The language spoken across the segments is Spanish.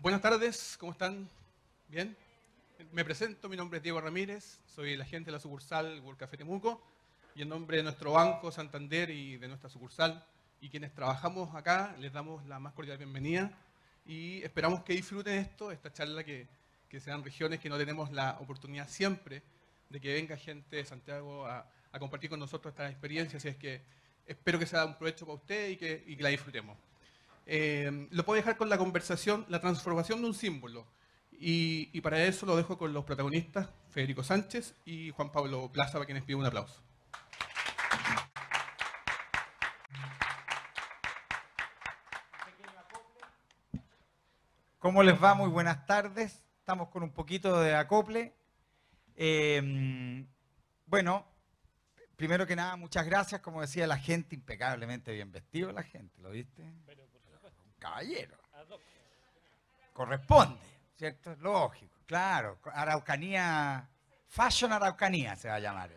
Buenas tardes, ¿cómo están? ¿Bien? Me presento, mi nombre es Diego Ramírez, soy el agente de la sucursal World Café Temuco y en nombre de nuestro banco Santander y de nuestra sucursal y quienes trabajamos acá, les damos la más cordial bienvenida y esperamos que disfruten esta charla que sean regiones que no tenemos la oportunidad siempre de que venga gente de Santiago a compartir con nosotros estas experiencias, y es que espero que sea un provecho para usted y que la disfrutemos. Lo puedo dejar con la conversación, la transformación de un símbolo. Y para eso lo dejo con los protagonistas, Federico Sánchez y Juan Pablo Plaza, para quienes pido un aplauso. ¿Cómo les va? Muy buenas tardes. Estamos con un poquito de acople. Bueno, primero que nada, muchas gracias. Como decía la gente, impecablemente bien vestido la gente, ¿lo viste? Un caballero. Corresponde, ¿cierto? Es lógico, claro. Araucanía, Fashion Araucanía se va a llamar.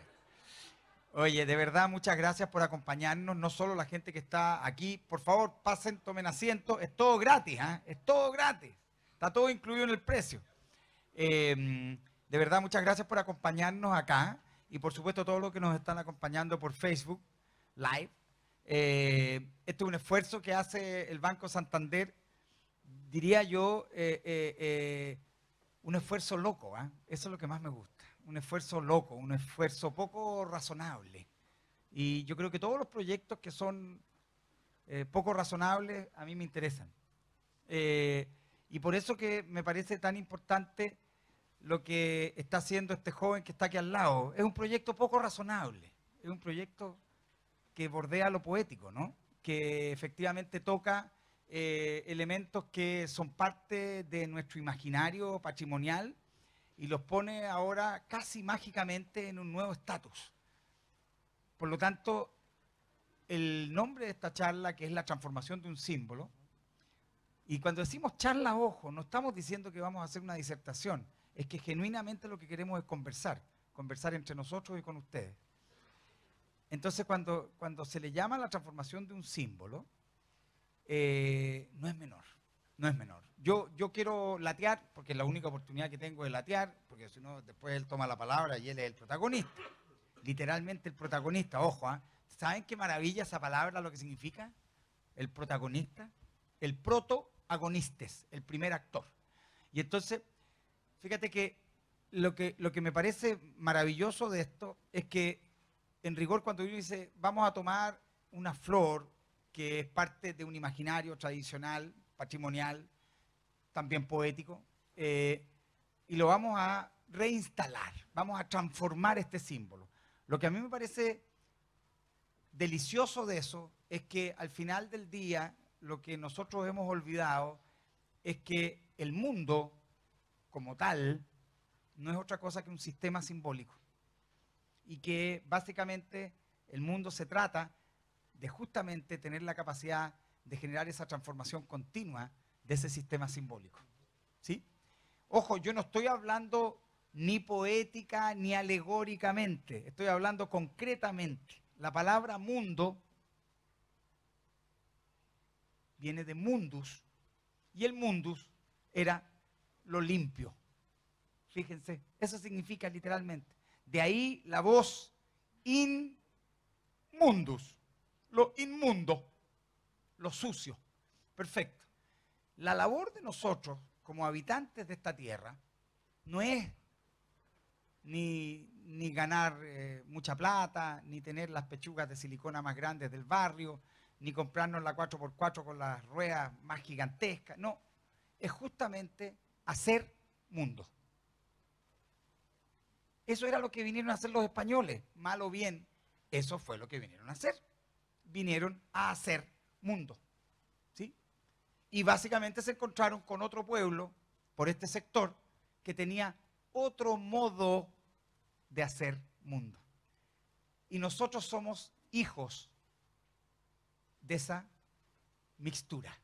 Oye, de verdad, muchas gracias por acompañarnos. No solo la gente que está aquí. Por favor, pasen, tomen asiento. Es todo gratis, ¿eh? Es todo gratis. Está todo incluido en el precio. De verdad, muchas gracias por acompañarnos acá. Y por supuesto, todos los que nos están acompañando por Facebook Live. Este es un esfuerzo que hace el Banco Santander, diría yo, un esfuerzo loco, ¿eh? Eso es lo que más me gusta. Un esfuerzo loco, un esfuerzo poco razonable. Y yo creo que todos los proyectos que son poco razonables a mí me interesan. Y por eso que me parece tan importante lo que está haciendo este joven que está aquí al lado. Es un proyecto poco razonable, es un proyecto que bordea lo poético, ¿no? Que efectivamente toca elementos que son parte de nuestro imaginario patrimonial y los pone ahora casi mágicamente en un nuevo estatus. Por lo tanto, el nombre de esta charla, que es la transformación de un símbolo, y cuando decimos charla, ojo, no estamos diciendo que vamos a hacer una disertación, es que genuinamente lo que queremos es conversar, conversar entre nosotros y con ustedes. Entonces, cuando se le llama la transformación de un símbolo, no es menor, no es menor. Yo quiero latear, porque es la única oportunidad que tengo de latear, porque si no, después él toma la palabra y él es el protagonista. Literalmente el protagonista, ojo, ¿eh? ¿Saben qué maravilla esa palabra, lo que significa? El protagonista, el protagonistes, el primer actor. Y entonces, fíjate que lo que me parece maravilloso de esto es que, en rigor, cuando uno dice, vamos a tomar una flor que es parte de un imaginario tradicional, patrimonial, también poético, y lo vamos a reinstalar, vamos a transformar este símbolo. Lo que a mí me parece delicioso de eso es que al final del día lo que nosotros hemos olvidado es que el mundo como tal no es otra cosa que un sistema simbólico y que básicamente el mundo se trata de justamente tener la capacidad de generar esa transformación continua de ese sistema simbólico. ¿Sí? Ojo, yo no estoy hablando ni poética ni alegóricamente, estoy hablando concretamente. La palabra mundo viene de mundus, y el mundus era lo limpio. Fíjense, eso significa literalmente. De ahí la voz inmundus, lo inmundo, lo sucio. Perfecto. La labor de nosotros, como habitantes de esta tierra, no es ni ganar mucha plata, ni tener las pechugas de silicona más grandes del barrio, ni comprarnos la 4x4 con las ruedas más gigantescas. No, es justamente hacer mundo. Eso era lo que vinieron a hacer los españoles, mal o bien, eso fue lo que vinieron a hacer. Vinieron a hacer mundo, ¿sí? Y básicamente se encontraron con otro pueblo, por este sector, que tenía otro modo de hacer mundo. Y nosotros somos hijos de esa mixtura,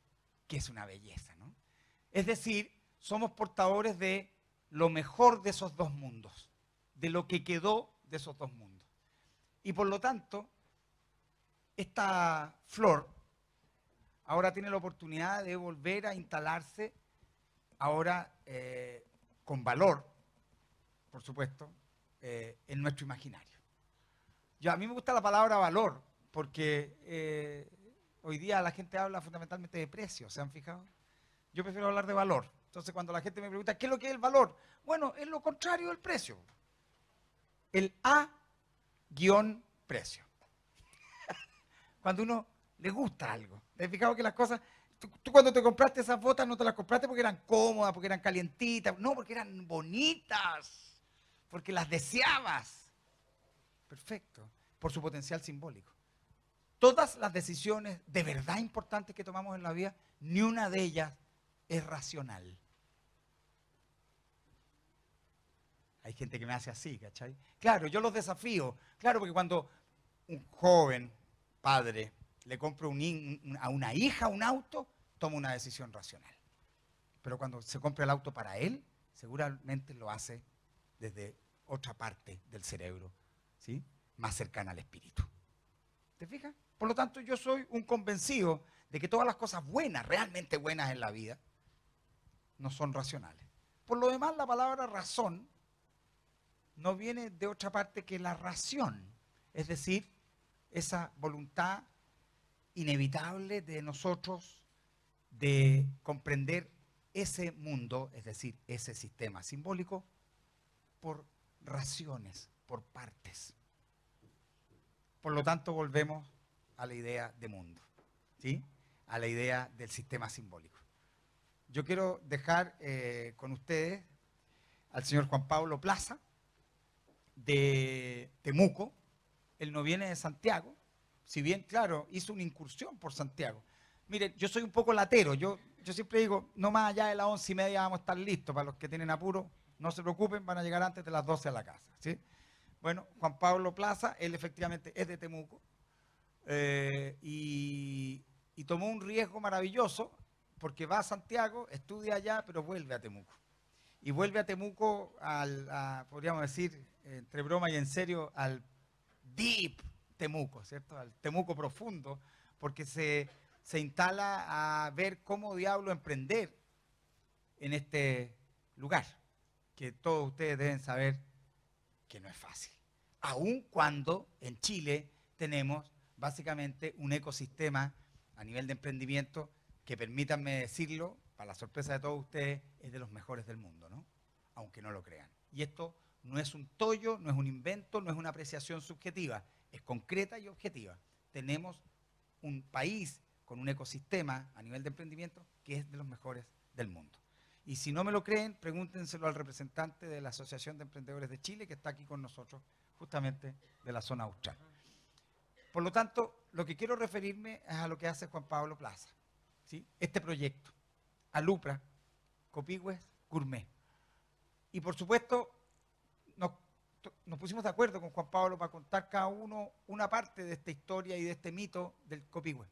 que es una belleza, ¿no? Es decir, somos portadores de lo mejor de esos dos mundos, de lo que quedó de esos dos mundos. Y por lo tanto, esta flor ahora tiene la oportunidad de volver a instalarse ahora con valor, por supuesto, en nuestro imaginario. A mí me gusta la palabra valor porque hoy día la gente habla fundamentalmente de precios, ¿se han fijado? Yo prefiero hablar de valor. Entonces, cuando la gente me pregunta, ¿qué es lo que es el valor? Bueno, es lo contrario del precio. El A-precio. Cuando uno le gusta algo. ¿Te has fijado que las cosas... Tú cuando te compraste esas botas no te las compraste porque eran cómodas, porque eran calientitas. No, porque eran bonitas. Porque las deseabas. Perfecto. Por su potencial simbólico. Todas las decisiones de verdad importantes que tomamos en la vida, ni una de ellas es racional. Hay gente que me hace así, ¿cachai? Claro, yo los desafío. Claro, porque cuando un joven padre le compra a una hija un auto, toma una decisión racional. Pero cuando se compra el auto para él, seguramente lo hace desde otra parte del cerebro, ¿sí? Más cercana al espíritu. ¿Te fijas? Por lo tanto, yo soy un convencido de que todas las cosas buenas, realmente buenas en la vida, no son racionales. Por lo demás, la palabra razón no viene de otra parte que la ración, es decir, esa voluntad inevitable de nosotros de comprender ese mundo, es decir, ese sistema simbólico, por raciones, por partes. Por lo tanto, volvemos a la idea de mundo, ¿sí? A la idea del sistema simbólico. Yo quiero dejar con ustedes al señor Juan Pablo Plaza, de Temuco. Él no viene de Santiago, si bien, claro, hizo una incursión por Santiago. Miren, yo soy un poco latero, yo siempre digo, no más allá de las 11:30 vamos a estar listos. Para los que tienen apuro, no se preocupen, van a llegar antes de las 12 a la casa, ¿sí? Bueno, Juan Pablo Plaza, él efectivamente es de Temuco, y tomó un riesgo maravilloso, porque va a Santiago, estudia allá, pero vuelve a Temuco. Y vuelve a Temuco, podríamos decir, entre broma y en serio, al deep Temuco, ¿cierto? Al Temuco profundo, porque se instala a ver cómo diablo emprender en este lugar, que todos ustedes deben saber que no es fácil. Aun cuando en Chile tenemos básicamente un ecosistema a nivel de emprendimiento que, permítanme decirlo, para la sorpresa de todos ustedes, es de los mejores del mundo, ¿no? Aunque no lo crean. Y esto no es un tollo, no es un invento, no es una apreciación subjetiva, es concreta y objetiva. Tenemos un país con un ecosistema a nivel de emprendimiento que es de los mejores del mundo. Y si no me lo creen, pregúntenselo al representante de la Asociación de Emprendedores de Chile, que está aquí con nosotros, justamente de la zona austral. Por lo tanto, lo que quiero referirme es a lo que hace Juan Pablo Plaza, ¿sí? Este proyecto, Alupra, Copihue Gourmet. Y por supuesto, nos pusimos de acuerdo con Juan Pablo para contar cada uno una parte de esta historia y de este mito del Copihue.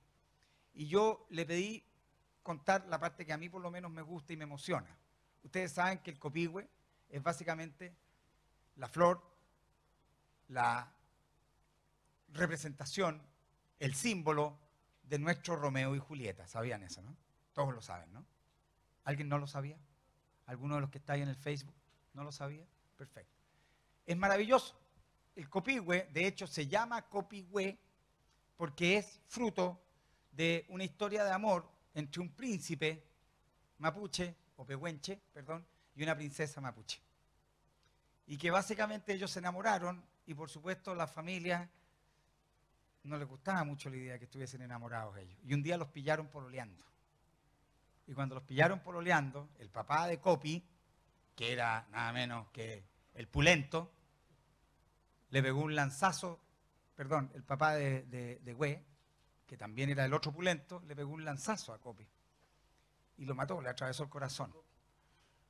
Y yo le pedí contar la parte que a mí por lo menos me gusta y me emociona. Ustedes saben que el Copihue es básicamente la flor, la representación, el símbolo de nuestro Romeo y Julieta. ¿Sabían eso, no? Todos lo saben, ¿no? ¿Alguien no lo sabía? ¿Alguno de los que está ahí en el Facebook no lo sabía? Perfecto. Es maravilloso. El Copihue, de hecho, se llama Copihue porque es fruto de una historia de amor entre un príncipe mapuche, o pehuenche, perdón, y una princesa mapuche. Y que básicamente ellos se enamoraron y por supuesto la familia no les gustaba mucho la idea de que estuviesen enamorados ellos. Y un día los pillaron pololeando. Y cuando los pillaron pololeando, el papá de Copi, que era nada menos que el pulento, le pegó un lanzazo, perdón, el papá de Güe, que también era el otro pulento, le pegó un lanzazo a Copi. Y lo mató, le atravesó el corazón.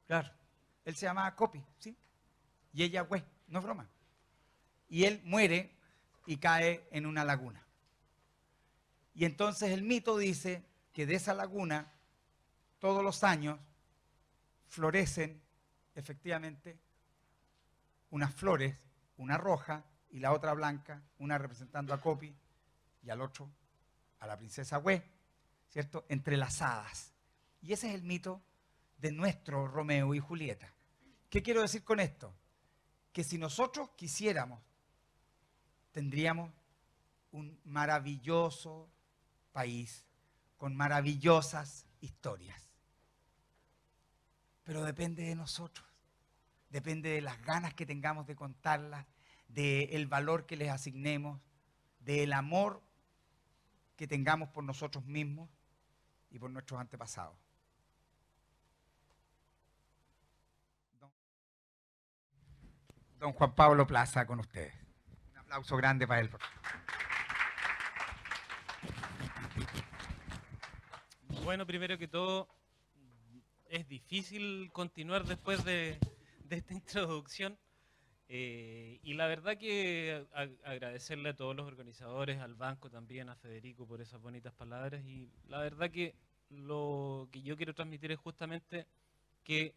Claro, él se llamaba Copi, ¿sí? Y ella Güe, no es broma. Y él muere y cae en una laguna. Y entonces el mito dice que de esa laguna, todos los años, florecen efectivamente unas flores, una roja y la otra blanca, una representando a Copi y al otro a la princesa Güe, ¿cierto? Entrelazadas. Y ese es el mito de nuestro Romeo y Julieta. ¿Qué quiero decir con esto? Que si nosotros quisiéramos, tendríamos un maravilloso país con maravillosas historias. Pero depende de nosotros, depende de las ganas que tengamos de contarlas, del valor que les asignemos, del amor que tengamos por nosotros mismos y por nuestros antepasados. Don Juan Pablo Plaza con ustedes. Un aplauso grande para él, por favor. Bueno, primero que todo, es difícil continuar después de esta introducción. Y la verdad que agradecerle a todos los organizadores, al banco también, a Federico por esas bonitas palabras. Y la verdad que lo que yo quiero transmitir es justamente que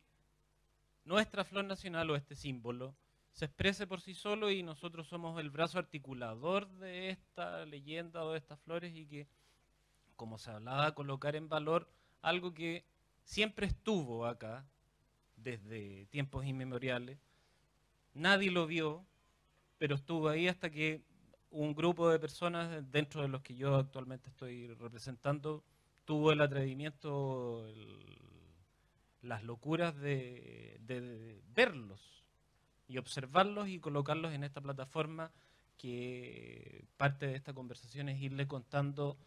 nuestra flor nacional o este símbolo se exprese por sí solo y nosotros somos el brazo articulador de esta leyenda o de estas flores y que, como se hablaba, colocar en valor algo que siempre estuvo acá desde tiempos inmemoriales. Nadie lo vio, pero estuvo ahí hasta que un grupo de personas, dentro de los que yo actualmente estoy representando, tuvo el atrevimiento, las locuras de verlos y observarlos y colocarlos en esta plataforma, que parte de esta conversación es irle contando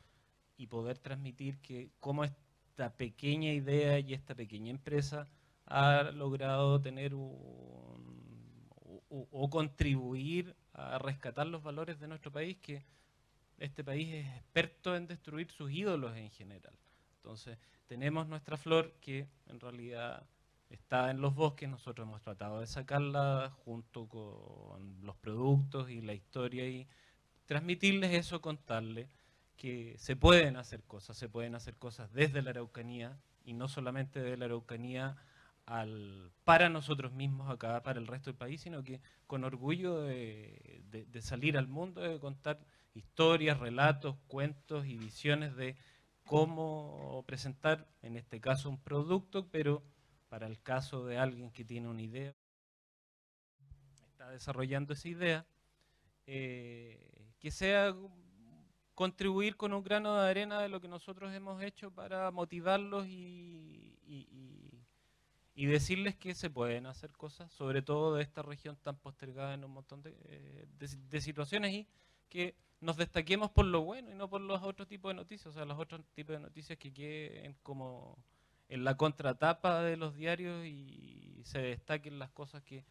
y poder transmitir que cómo esta pequeña idea y esta pequeña empresa ha logrado tener o contribuir a rescatar los valores de nuestro país, que este país es experto en destruir sus ídolos en general. Entonces, tenemos nuestra flor que en realidad está en los bosques, nosotros hemos tratado de sacarla junto con los productos y la historia y transmitirles eso, contarles que se pueden hacer cosas desde la Araucanía y no solamente de la Araucanía para nosotros mismos acá, para el resto del país, sino que con orgullo de salir al mundo, de contar historias, relatos, cuentos y visiones de cómo presentar, en este caso, un producto, pero para el caso de alguien que tiene una idea, está desarrollando esa idea, que sea contribuir con un grano de arena de lo que nosotros hemos hecho para motivarlos y decirles que se pueden hacer cosas, sobre todo de esta región tan postergada en un montón de situaciones, y que nos destaquemos por lo bueno y no por los otros tipos de noticias, o sea, los otros tipos de noticias que queden como en la contratapa de los diarios y se destaquen las cosas que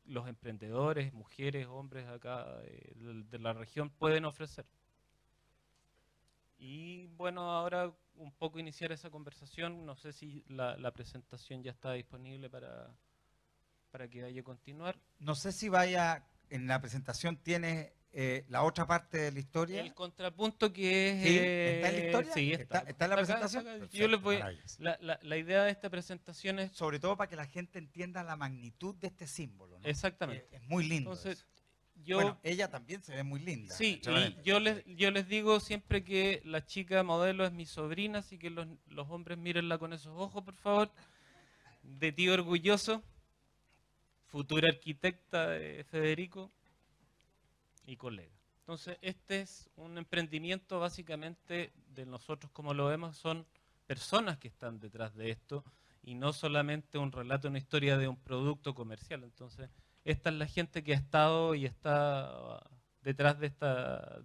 los emprendedores, mujeres, hombres acá de la región pueden ofrecer. Y bueno, ahora un poco iniciar esa conversación. No sé si la presentación ya está disponible para que vaya a continuar. No sé si vaya, en la presentación tiene la otra parte de la historia. El contrapunto que es... ¿Sí? ¿Está en la historia? Sí, ¿Está en la presentación? Acá. Perfecto, Yo les voy, maravilloso. la idea de esta presentación es... Sobre todo para que la gente entienda la magnitud de este símbolo, ¿no? Exactamente. Es muy lindo. Entonces, eso. yo... Bueno, ella también se ve muy linda. Sí, y yo les digo siempre que la chica modelo es mi sobrina, así que los hombres mírenla con esos ojos, por favor. De ti orgulloso, futura arquitecta de Federico y colega. Entonces, este es un emprendimiento básicamente de nosotros, como lo vemos, son personas que están detrás de esto y no solamente un relato, una historia de un producto comercial. Entonces, esta es la gente que ha estado y está detrás de esta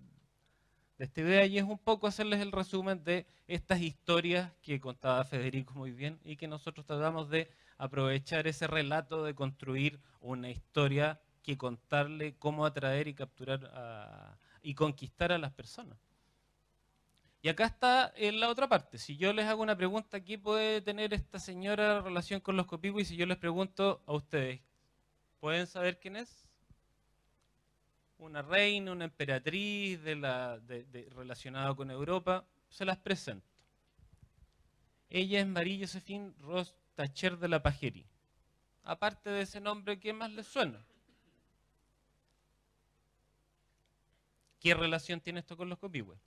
idea, y es un poco hacerles el resumen de estas historias que contaba Federico muy bien y que nosotros tratamos de aprovechar ese relato de construir una historia que contarle cómo atraer y capturar y conquistar a las personas. Y acá está la otra parte. Si yo les hago una pregunta, ¿qué puede tener esta señora en relación con los copihuis? Y si yo les pregunto a ustedes, ¿pueden saber quién es? Una reina, una emperatriz relacionada con Europa. Se las presento. Ella es Marie Josephine Ros Tacher de la Pagerie. Aparte de ese nombre, ¿qué más les suena? ¿Qué relación tiene esto con los copihues?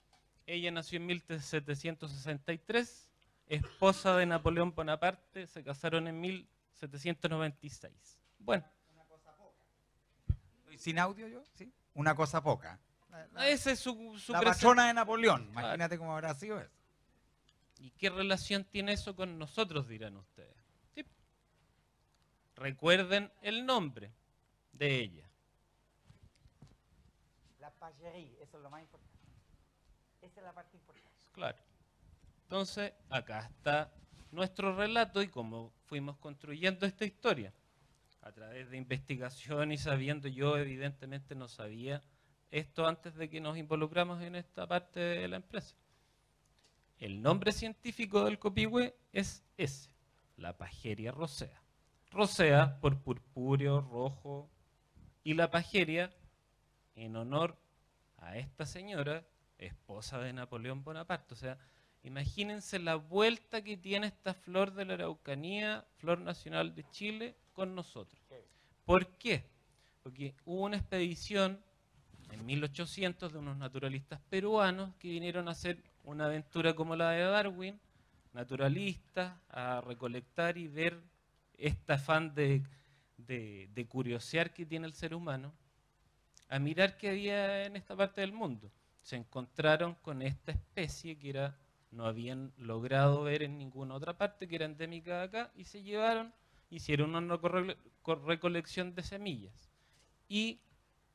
Ella nació en 1763 esposa de Napoleón Bonaparte, se casaron en 1796. Bueno, ¿Estoy sin audio yo? ¿Sí? Una cosa poca. ese es su La presente. patrona de Napoleón. Claro. Imagínate cómo habrá sido eso. ¿Y qué relación tiene eso con nosotros, dirán ustedes? Sí. Recuerden el nombre de ella. La pagerie, eso es lo más importante. Esa es la parte importante. Claro. Entonces, acá está nuestro relato y cómo fuimos construyendo esta historia. A través de investigación y sabiendo, yo evidentemente no sabía esto antes de que nos involucramos en esta parte de la empresa. El nombre científico del copihue es ese, la Pageria rosea. Rosea por purpúreo, rojo, y la pageria en honor a esta señora, esposa de Napoleón Bonaparte. O sea, imagínense la vuelta que tiene esta flor de la Araucanía, flor nacional de Chile, con nosotros. ¿Por qué? Porque hubo una expedición en 1800 de unos naturalistas peruanos que vinieron a hacer una aventura como la de Darwin, naturalistas, a recolectar y ver este afán de curiosear que tiene el ser humano, a mirar qué había en esta parte del mundo. Se encontraron con esta especie que no habían logrado ver en ninguna otra parte, que era endémica de acá, y se llevaron, hicieron una recolección de semillas. Y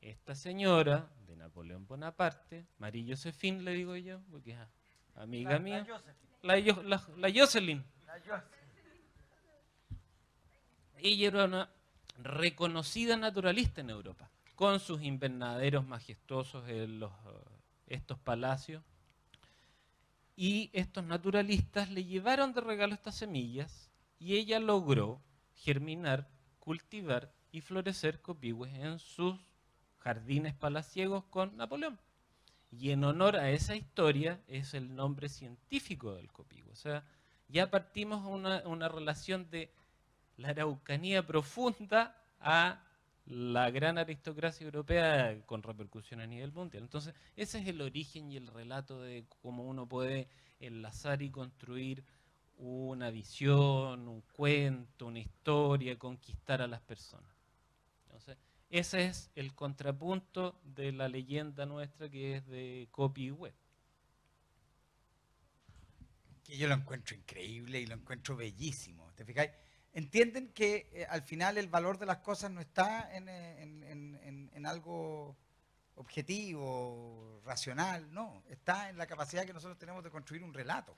esta señora de Napoleón Bonaparte, Marie Josephine le digo yo, porque es amiga mía, la Jocelyn. Ella era una reconocida naturalista en Europa, con sus invernaderos majestuosos en estos palacios. Y estos naturalistas le llevaron de regalo estas semillas y ella logró germinar, cultivar y florecer copihue en sus jardines palaciegos con Napoleón. Y en honor a esa historia es el nombre científico del copihue. O sea, ya partimos una relación de la Araucanía profunda a la gran aristocracia europea con repercusión a nivel mundial. Entonces, ese es el origen y el relato de cómo uno puede enlazar y construir una visión, un cuento, una historia, conquistar a las personas. Entonces, ese es el contrapunto de la leyenda nuestra que es de copihue. Que yo lo encuentro increíble y lo encuentro bellísimo. ¿Te fijáis? Entienden que al final el valor de las cosas no está en algo objetivo, racional, no. Está en la capacidad que nosotros tenemos de construir un relato.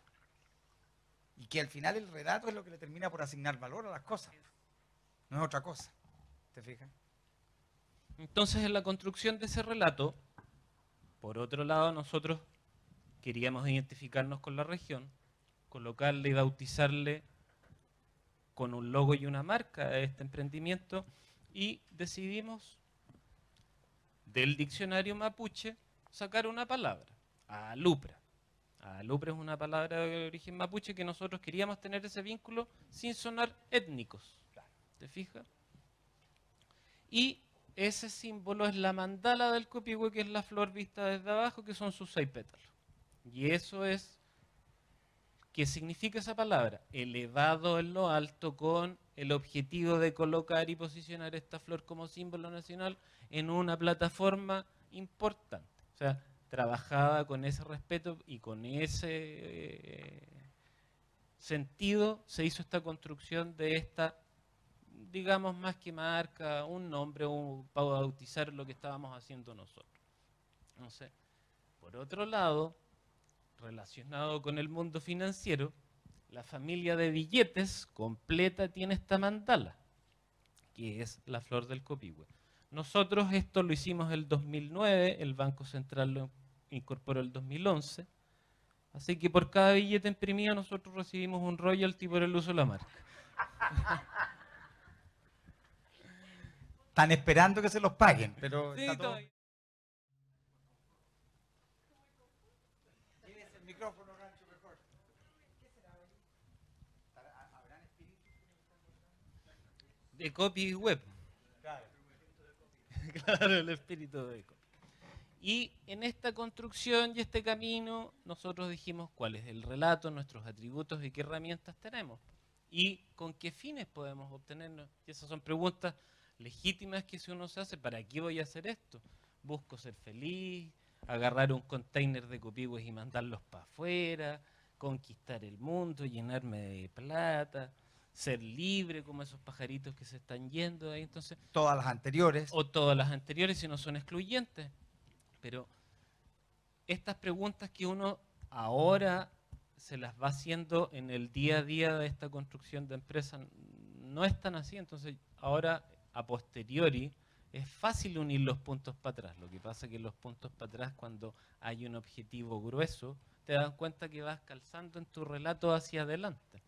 Y que al final el relato es lo que le termina por asignar valor a las cosas. No es otra cosa. ¿Te fijas? Entonces, en la construcción de ese relato, por otro lado, nosotros queríamos identificarnos con la región, colocarle y bautizarle con un logo y una marca a este emprendimiento, y decidimos del diccionario mapuche sacar una palabra, alupra. Alupra es una palabra de origen mapuche que nosotros queríamos tener ese vínculo sin sonar étnicos. ¿Te fijas? Y ese símbolo es la mandala del copihue, que es la flor vista desde abajo, que son sus 6 pétalos. Y eso es, ¿qué significa esa palabra? Elevado en lo alto, con el objetivo de colocar y posicionar esta flor como símbolo nacional en una plataforma importante. O sea, trabajada con ese respeto y con ese sentido se hizo esta construcción de esta, digamos, más que marca, un nombre para bautizar lo que estábamos haciendo nosotros. Entonces, por otro lado, relacionado con el mundo financiero, la familia de billetes completa tiene esta mandala, que es la flor del copihue. Nosotros esto lo hicimos el 2009, el Banco Central lo incorporó el 2011, así que por cada billete imprimido nosotros recibimos un royalty por el uso de la marca. Están esperando que se los paguen, pero Sí, está todo... todavía. Tienes el micrófono, Rancho, mejor. ¿Qué será hoy? ¿Habrán espíritus? De copihue. Claro. Claro, el espíritu de copy. Y en esta construcción y este camino nosotros dijimos cuál es el relato, nuestros atributos y qué herramientas tenemos. Y con qué fines podemos obtenernos. Y esas son preguntas legítimas que si uno se hace, ¿para qué voy a hacer esto? ¿Busco ser feliz? ¿Agarrar un container de copihue y mandarlos para afuera? ¿Conquistar el mundo? ¿Llenarme de plata? ¿Ser libre como esos pajaritos que se están yendo ahí? Entonces, Todas las anteriores. o todas las anteriores si no son excluyentes. Pero estas preguntas que uno ahora se las va haciendo en el día a día de esta construcción de empresa no es tan así. Entonces ahora a posteriori es fácil unir los puntos para atrás. Lo que pasa es que los puntos para atrás, cuando hay un objetivo grueso, te das cuenta que vas calzando en tu relato hacia adelante.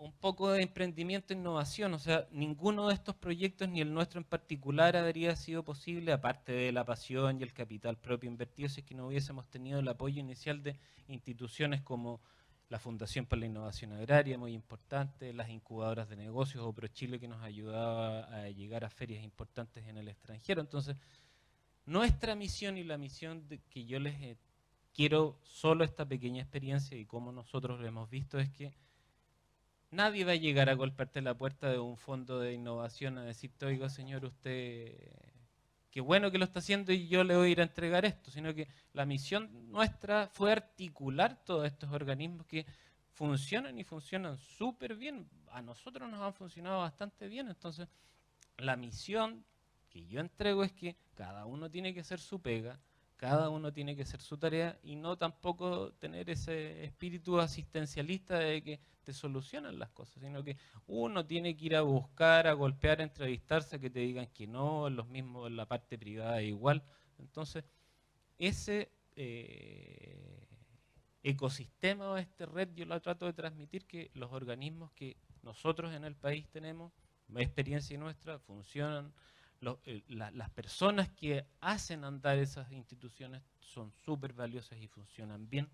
Un poco de emprendimiento e innovación, o sea, ninguno de estos proyectos, ni el nuestro en particular, habría sido posible, aparte de la pasión y el capital propio invertido, si es que no hubiésemos tenido el apoyo inicial de instituciones como la Fundación para la Innovación Agraria, muy importante, las incubadoras de negocios o ProChile, que nos ayudaba a llegar a ferias importantes en el extranjero. Entonces, nuestra misión y la misión que yo les quiero, solo esta pequeña experiencia y como nosotros lo hemos visto, es que nadie va a llegar a golpearte la puerta de un fondo de innovación a decirte, oiga señor, usted, qué bueno que lo está haciendo y yo le voy a ir a entregar esto, sino que la misión nuestra fue articular todos estos organismos que funcionan y funcionan súper bien. A nosotros nos han funcionado bastante bien, entonces la misión que yo entrego es que cada uno tiene que hacer su pega, cada uno tiene que hacer su tarea y no tampoco tener ese espíritu asistencialista de que te solucionan las cosas, sino que uno tiene que ir a buscar, a golpear, a entrevistarse, a que te digan que no, los mismos en la parte privada igual. Entonces, ese ecosistema o esta red yo la trato de transmitir, que los organismos que nosotros en el país tenemos, experiencia nuestra, funcionan. Las personas que hacen andar esas instituciones son súper valiosas y funcionan bien.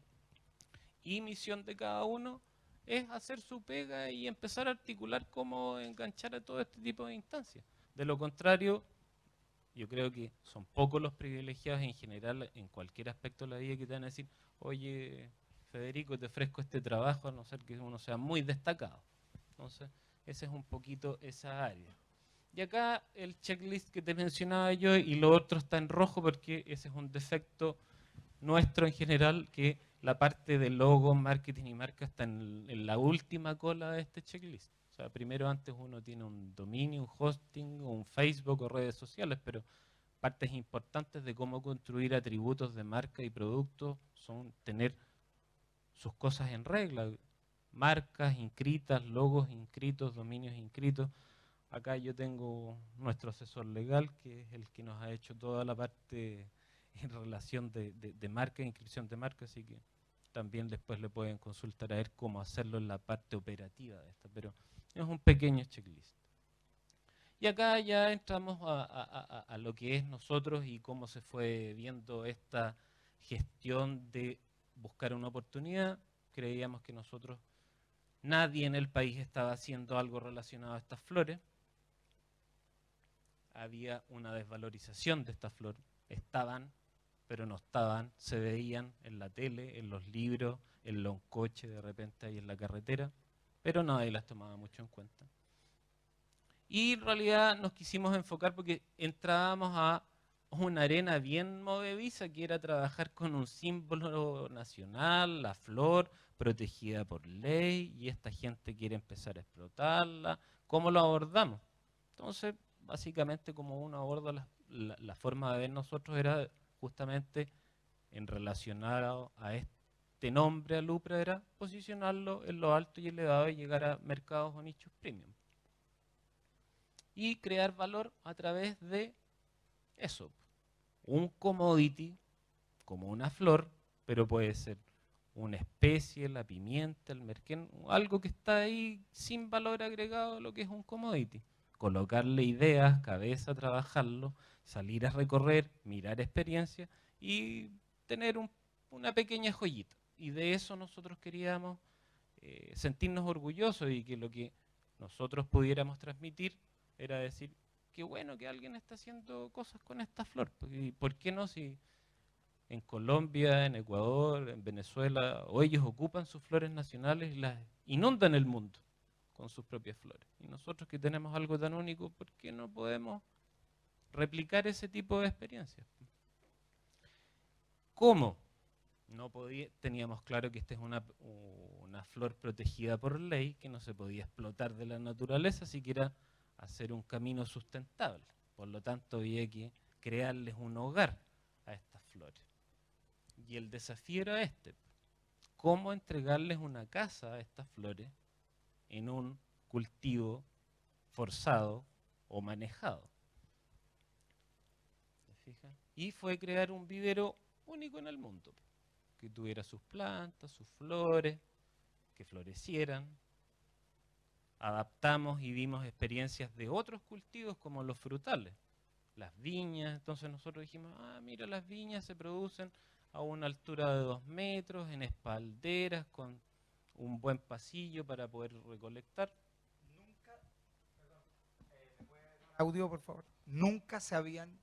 Y misión de cada uno es hacer su pega y empezar a articular cómo enganchar a todo este tipo de instancias. De lo contrario, yo creo que son pocos los privilegiados en general en cualquier aspecto de la vida que te van a decir, oye, Federico, te ofrezco este trabajo, a no ser que uno sea muy destacado. Entonces, esa es un poquito esa área. Y acá el checklist que te mencionaba yo y lo otro está en rojo porque ese es un defecto nuestro en general, que la parte de logo, marketing y marca está en la última cola de este checklist. O sea, primero antes uno tiene un dominio, un hosting, un Facebook o redes sociales, pero partes importantes de cómo construir atributos de marca y producto son tener sus cosas en regla. Marcas inscritas, logos inscritos, dominios inscritos. Acá yo tengo nuestro asesor legal, que es el que nos ha hecho toda la parte en relación de marca e inscripción de marca, así que también después le pueden consultar a ver cómo hacerlo en la parte operativa de esta, pero es un pequeño checklist. Y acá ya entramos a lo que es nosotros y cómo se fue viendo esta gestión de buscar una oportunidad. Creíamos que nosotros, nadie en el país estaba haciendo algo relacionado a estas flores. Había una desvalorización de esta flor. Estaban, pero no estaban, se veían en la tele, en los libros, en los coches de repente ahí en la carretera, pero nadie las tomaba mucho en cuenta. Y en realidad nos quisimos enfocar porque entrábamos a una arena bien movediza, que era trabajar con un símbolo nacional, la flor, protegida por ley, y esta gente quiere empezar a explotarla. ¿Cómo lo abordamos? Entonces, básicamente como uno aborda la forma de ver nosotros era justamente en relacionado a este nombre, Alupra, era posicionarlo en lo alto y elevado y llegar a mercados o nichos premium. Y crear valor a través de eso. Un commodity, como una flor, pero puede ser una especie, la pimienta, el merquén, algo que está ahí sin valor agregado, lo que es un commodity. Colocarle ideas, cabeza, trabajarlo, salir a recorrer, mirar experiencias y tener una pequeña joyita. Y de eso nosotros queríamos sentirnos orgullosos y que lo que nosotros pudiéramos transmitir era decir, qué bueno que alguien está haciendo cosas con esta flor. ¿Y por qué no si en Colombia, en Ecuador, en Venezuela, o ellos ocupan sus flores nacionales y las inundan el mundo con sus propias flores? Y nosotros que tenemos algo tan único, ¿por qué no podemos replicar ese tipo de experiencias? ¿Cómo? Teníamos claro que esta es una flor protegida por ley, que no se podía explotar de la naturaleza, siquiera hacer un camino sustentable. Por lo tanto, había que crearles un hogar a estas flores. Y el desafío era este: ¿cómo entregarles una casa a estas flores en un cultivo forzado o manejado? ¿Se fijan? Y fue crear un vivero único en el mundo, que tuviera sus plantas, sus flores, que florecieran. Adaptamos y vimos experiencias de otros cultivos como los frutales, las viñas. Entonces nosotros dijimos, mira, las viñas se producen a una altura de 2 metros, en espalderas, con un buen pasillo para poder recolectar. Nunca, perdón, ¿me puede dar audio, por favor? ¿Nunca se habían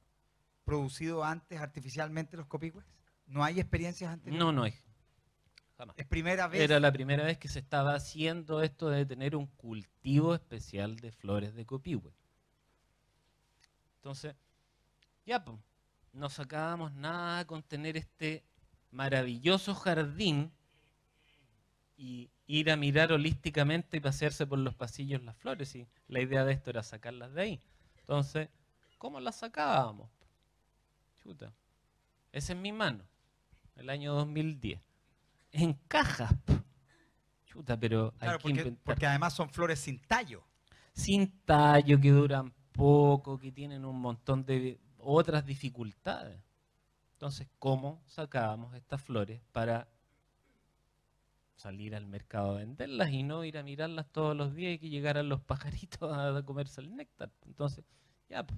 producido antes artificialmente los copihue? ¿No hay experiencias anteriores? No, no hay. Jamás. ¿Es primera vez? Era la primera vez que se estaba haciendo esto de tener un cultivo especial de flores de copihue. Entonces, ya, pues, no sacábamos nada con tener este maravilloso jardín y ir a mirar holísticamente y pasearse por los pasillos las flores. Y la idea de esto era sacarlas de ahí. Entonces, ¿cómo las sacábamos? Chuta, esa es mi mano, el año 2010. En cajas. Chuta, pero Claro, hay que inventar. porque además son flores sin tallo. Sin tallo, que duran poco, que tienen un montón de otras dificultades. Entonces, ¿cómo sacábamos estas flores para salir al mercado a venderlas y no ir a mirarlas todos los días y que llegaran los pajaritos a comerse el néctar? Entonces, ya, pues,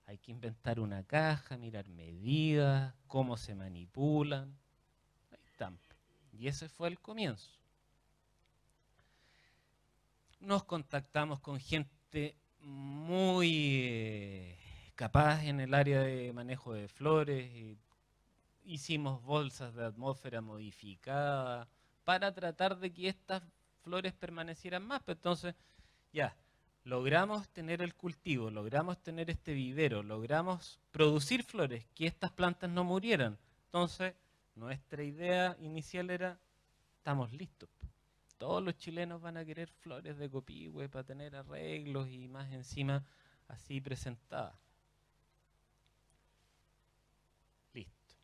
hay que inventar una caja, mirar medidas, cómo se manipulan. Ahí están. Y ese fue el comienzo. Nos contactamos con gente muy capaz en el área de manejo de flores. Y hicimos bolsas de atmósfera modificada para tratar de que estas flores permanecieran más. Pero entonces, ya, logramos tener el cultivo, logramos tener este vivero, logramos producir flores, que estas plantas no murieran. Entonces, nuestra idea inicial era, estamos listos. Todos los chilenos van a querer flores de copihue para tener arreglos y más encima así presentadas. Listo.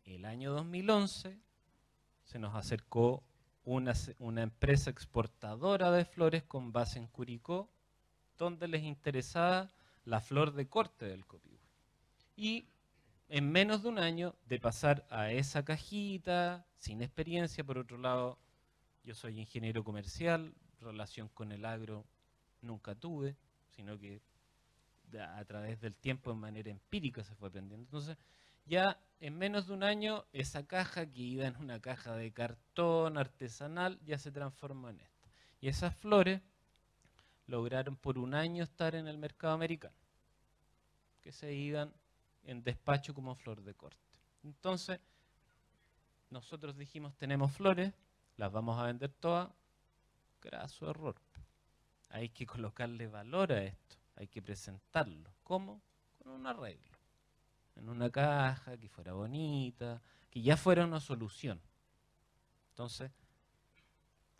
El año 2011 se nos acercó una empresa exportadora de flores con base en Curicó, donde les interesaba la flor de corte del copihue. Y en menos de un año de pasar a esa cajita, sin experiencia, por otro lado, yo soy ingeniero comercial, relación con el agro nunca tuve, sino que a través del tiempo, de manera empírica, se fue aprendiendo. Entonces, ya en menos de un año, esa caja que iba en una caja de cartón artesanal, ya se transformó en esta. Y esas flores lograron por un año estar en el mercado americano, que se iban en despacho como flor de corte. Entonces, nosotros dijimos, tenemos flores, las vamos a vender todas. Graso error. Hay que colocarle valor a esto, hay que presentarlo. ¿Cómo? Con un arreglo. En una caja que fuera bonita, que ya fuera una solución. Entonces,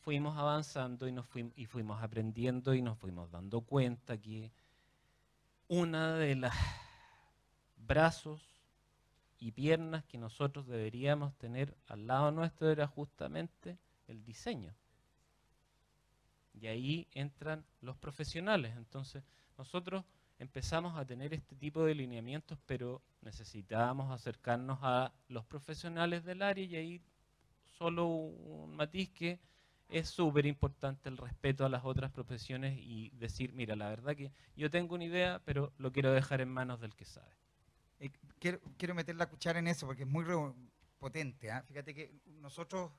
fuimos avanzando y fuimos aprendiendo y nos fuimos dando cuenta que una de las brazos y piernas que nosotros deberíamos tener al lado nuestro era justamente el diseño. Y ahí entran los profesionales. Entonces, nosotros empezamos a tener este tipo de lineamientos, pero necesitábamos acercarnos a los profesionales del área, y ahí solo un matiz, que es súper importante el respeto a las otras profesiones y decir, mira, la verdad que yo tengo una idea, pero lo quiero dejar en manos del que sabe. Quiero meter la cuchara en eso porque es muy potente. Fíjate que nosotros,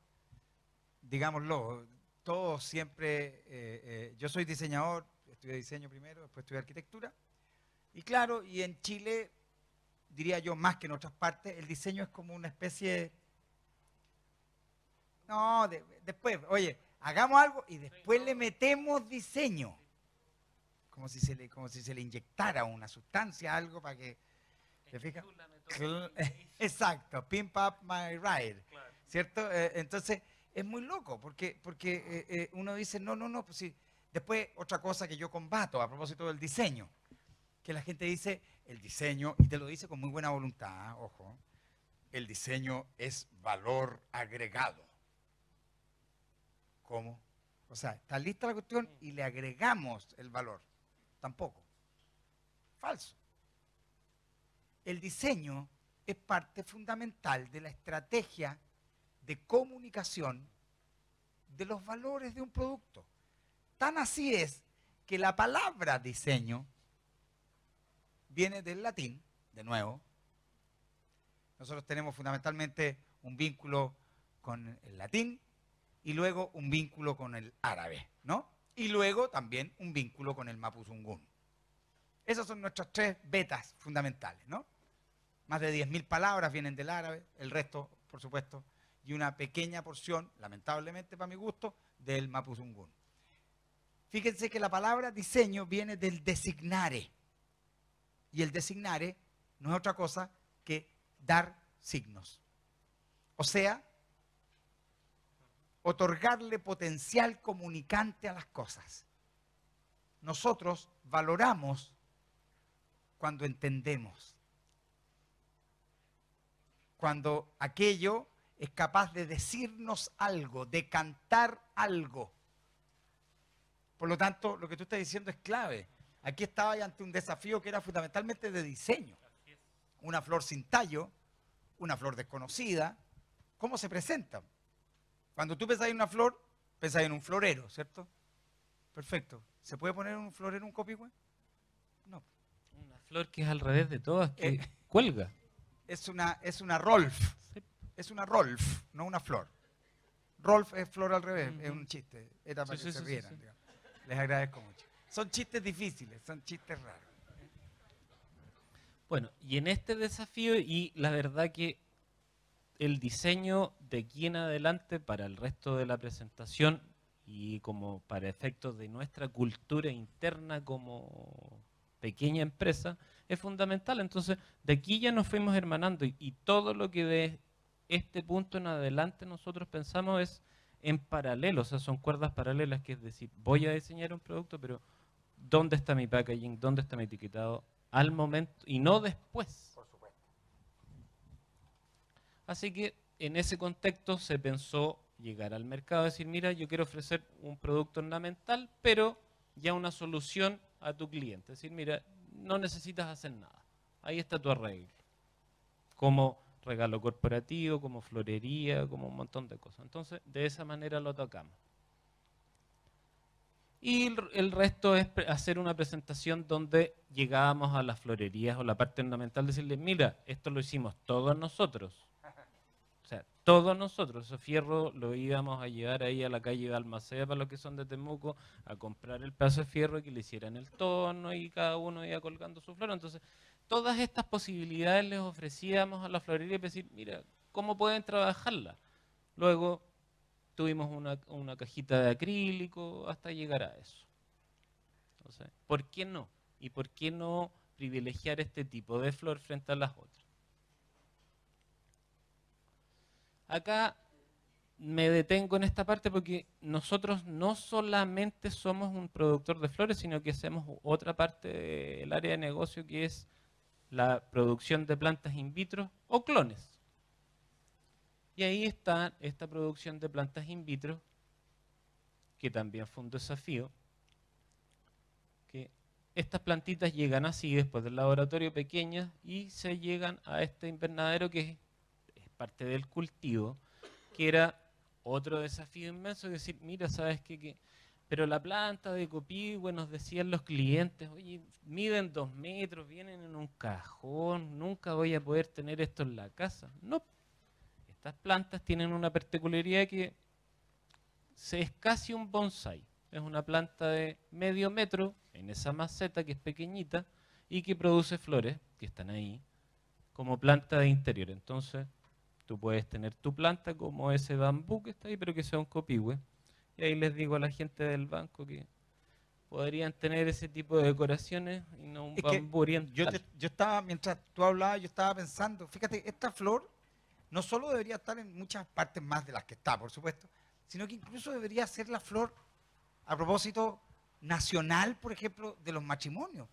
digámoslo, todos siempre, yo soy diseñador, estudié diseño primero, después estudié arquitectura, Y claro, y en Chile, diría yo más que en otras partes, el diseño es como una especie... No, después, oye, hagamos algo y después le metemos diseño. Como si se le inyectara una sustancia, algo para que... ¿Te fijas? Exacto, pimp up my ride, ¿cierto? Entonces, es muy loco, porque uno dice, no, pues sí. Después, otra cosa que yo combato a propósito del diseño, que la gente dice, el diseño, y te lo dice con muy buena voluntad, ojo, el diseño es valor agregado. ¿Cómo? O sea, está lista la cuestión y le agregamos el valor. Tampoco. Falso. El diseño es parte fundamental de la estrategia de comunicación de los valores de un producto. Tan así es que la palabra diseño viene del latín, de nuevo. Nosotros tenemos fundamentalmente un vínculo con el latín y luego un vínculo con el árabe, ¿no? Y luego también un vínculo con el mapuzungún. Esas son nuestras tres vetas fundamentales, ¿no? Más de 10.000 palabras vienen del árabe, el resto, por supuesto, y una pequeña porción, lamentablemente para mi gusto, del mapuzungún. Fíjense que la palabra diseño viene del designare. Y el designare no es otra cosa que dar signos. O sea, otorgarle potencial comunicante a las cosas. Nosotros valoramos cuando entendemos. Cuando aquello es capaz de decirnos algo, de cantar algo. Por lo tanto, lo que tú estás diciendo es clave. Aquí estaba ante un desafío que era fundamentalmente de diseño. Una flor sin tallo, una flor desconocida. ¿Cómo se presenta? Cuando tú pensás en una flor, pensás en un florero, ¿cierto? Perfecto. ¿Se puede poner un florero en un copihue? No. Una flor que es al revés de todas, que cuelga. Es una Rolf. Es una Rolf, no una flor. Rolf es flor al revés, es un chiste. Era para que se rieran. Sí. Les agradezco mucho. Son chistes difíciles, son chistes raros. Bueno, y en este desafío, y la verdad que el diseño de aquí en adelante para el resto de la presentación y como para efectos de nuestra cultura interna como pequeña empresa es fundamental. Entonces, de aquí ya nos fuimos hermanando y todo lo que de este punto en adelante nosotros pensamos es en paralelo, o sea, son cuerdas paralelas, que es decir, voy a diseñar un producto, pero ¿dónde está mi packaging? ¿Dónde está mi etiquetado? Al momento y no después. Por supuesto. Así que en ese contexto se pensó llegar al mercado y decir, mira, yo quiero ofrecer un producto ornamental, pero ya una solución a tu cliente. Es decir, mira, no necesitas hacer nada. Ahí está tu arreglo. Como regalo corporativo, como florería, como un montón de cosas. Entonces, de esa manera lo atacamos. Y el resto es hacer una presentación donde llegábamos a las florerías o la parte ornamental, decirles, mira, esto lo hicimos todos nosotros. O sea, todos nosotros. Ese fierro lo íbamos a llevar ahí a la calle de Almaceda para los que son de Temuco, a comprar el pedazo de fierro y que le hicieran el tono y cada uno iba colgando su flor. Entonces, todas estas posibilidades les ofrecíamos a la florería para decir, mira, ¿cómo pueden trabajarla? Luego tuvimos una cajita de acrílico hasta llegar a eso. Entonces, ¿por qué no? ¿Y por qué no privilegiar este tipo de flor frente a las otras? Acá me detengo en esta parte porque nosotros no solamente somos un productor de flores, sino que hacemos otra parte del área de negocio que es la producción de plantas in vitro o clones. Y ahí está esta producción de plantas in vitro, que también fue un desafío, que estas plantitas llegan así después del laboratorio pequeñas y se llegan a este invernadero que es parte del cultivo, que era otro desafío inmenso, es decir, mira, ¿sabes qué? Pero la planta de copihue, nos decían los clientes, oye, miden 2 metros, vienen en un cajón, nunca voy a poder tener esto en la casa. No, estas plantas tienen una particularidad que es casi un bonsai. Es una planta de medio metro en esa maceta que es pequeñita y que produce flores, que están ahí, como planta de interior. Entonces, tú puedes tener tu planta como ese bambú que está ahí, pero que sea un copihue. Y ahí les digo a la gente del banco que podrían tener ese tipo de decoraciones y no un Es que bambú oriental. yo estaba, mientras tú hablabas, yo estaba pensando, fíjate, esta flor no solo debería estar en muchas partes más de las que está, por supuesto, sino que incluso debería ser la flor, a propósito, nacional, por ejemplo, de los matrimonios.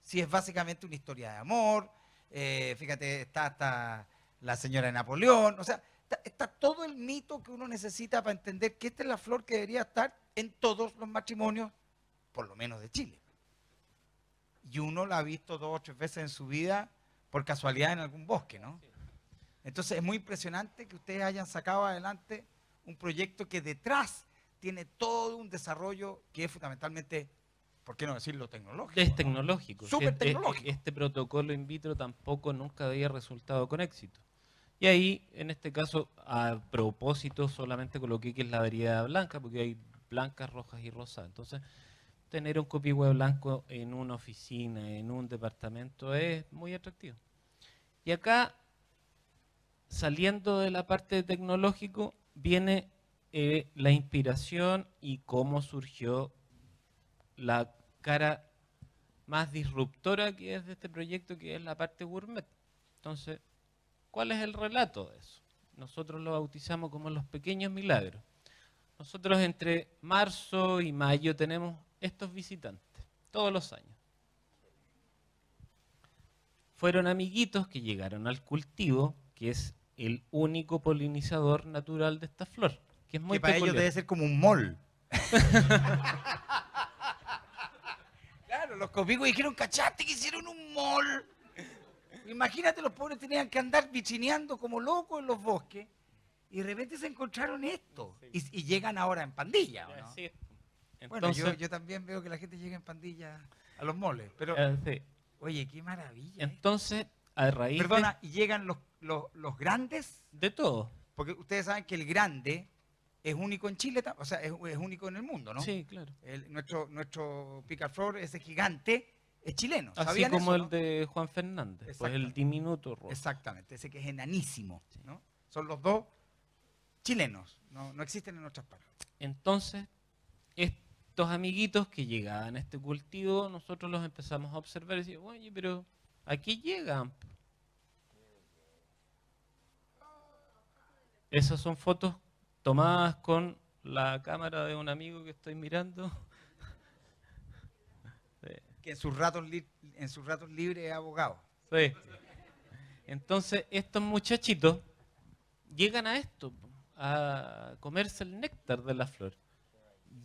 Si es básicamente una historia de amor, fíjate, está hasta la señora de Napoleón, o sea, está todo el mito que uno necesita para entender que esta es la flor que debería estar en todos los matrimonios, por lo menos de Chile. Y uno la ha visto 2 o 3 veces en su vida por casualidad en algún bosque, ¿no? Entonces es muy impresionante que ustedes hayan sacado adelante un proyecto que detrás tiene todo un desarrollo que es fundamentalmente, ¿por qué no decirlo tecnológico? Es ¿no? tecnológico. Súper tecnológico. Este protocolo in vitro tampoco nunca había resultado con éxito. Y ahí, en este caso, a propósito, solamente coloqué que es la variedad blanca, porque hay blancas, rojas y rosadas. Entonces, tener un copihue blanco en una oficina, en un departamento, es muy atractivo. Y acá, saliendo de la parte de tecnológico, viene la inspiración y cómo surgió la cara más disruptora que es de este proyecto, que es la parte gourmet. Entonces, ¿cuál es el relato de eso? Nosotros lo bautizamos como los pequeños milagros. Nosotros entre marzo y mayo tenemos estos visitantes, todos los años. Fueron amiguitos que llegaron al cultivo, que es el único polinizador natural de esta flor, que es muy Que para ellos peculiar. debe ser como un mall. Claro, los copigos dijeron, ¿cachaste que hicieron un mall? Imagínate, los pobres tenían que andar bichineando como locos en los bosques y de repente se encontraron esto. Y llegan ahora en pandilla, ¿o no? Sí. Bueno, Entonces, yo también veo que la gente llega en pandilla a los moles, pero sí. oye, qué maravilla. Entonces, a raíz Perdona, ¿y llegan los grandes? de todo. Porque ustedes saben que el grande es único en Chile, o sea, es único en el mundo, ¿no? Sí, claro. Nuestro picaflor, ese gigante, es chileno. Así ¿Sabían como eso, el de Juan Fernández, pues el Exactamente. diminuto rojo. Exactamente, ese que es enanísimo, ¿no? Son los dos chilenos, no existen en otras partes. Entonces, estos amiguitos que llegaban a este cultivo, nosotros los empezamos a observar y decíamos, oye, pero ¿a qué llegan? Esas son fotos tomadas con la cámara de un amigo que estoy mirando. Que en sus ratos libres es abogado. Sí. Entonces, estos muchachitos llegan a esto, a comerse el néctar de la flor.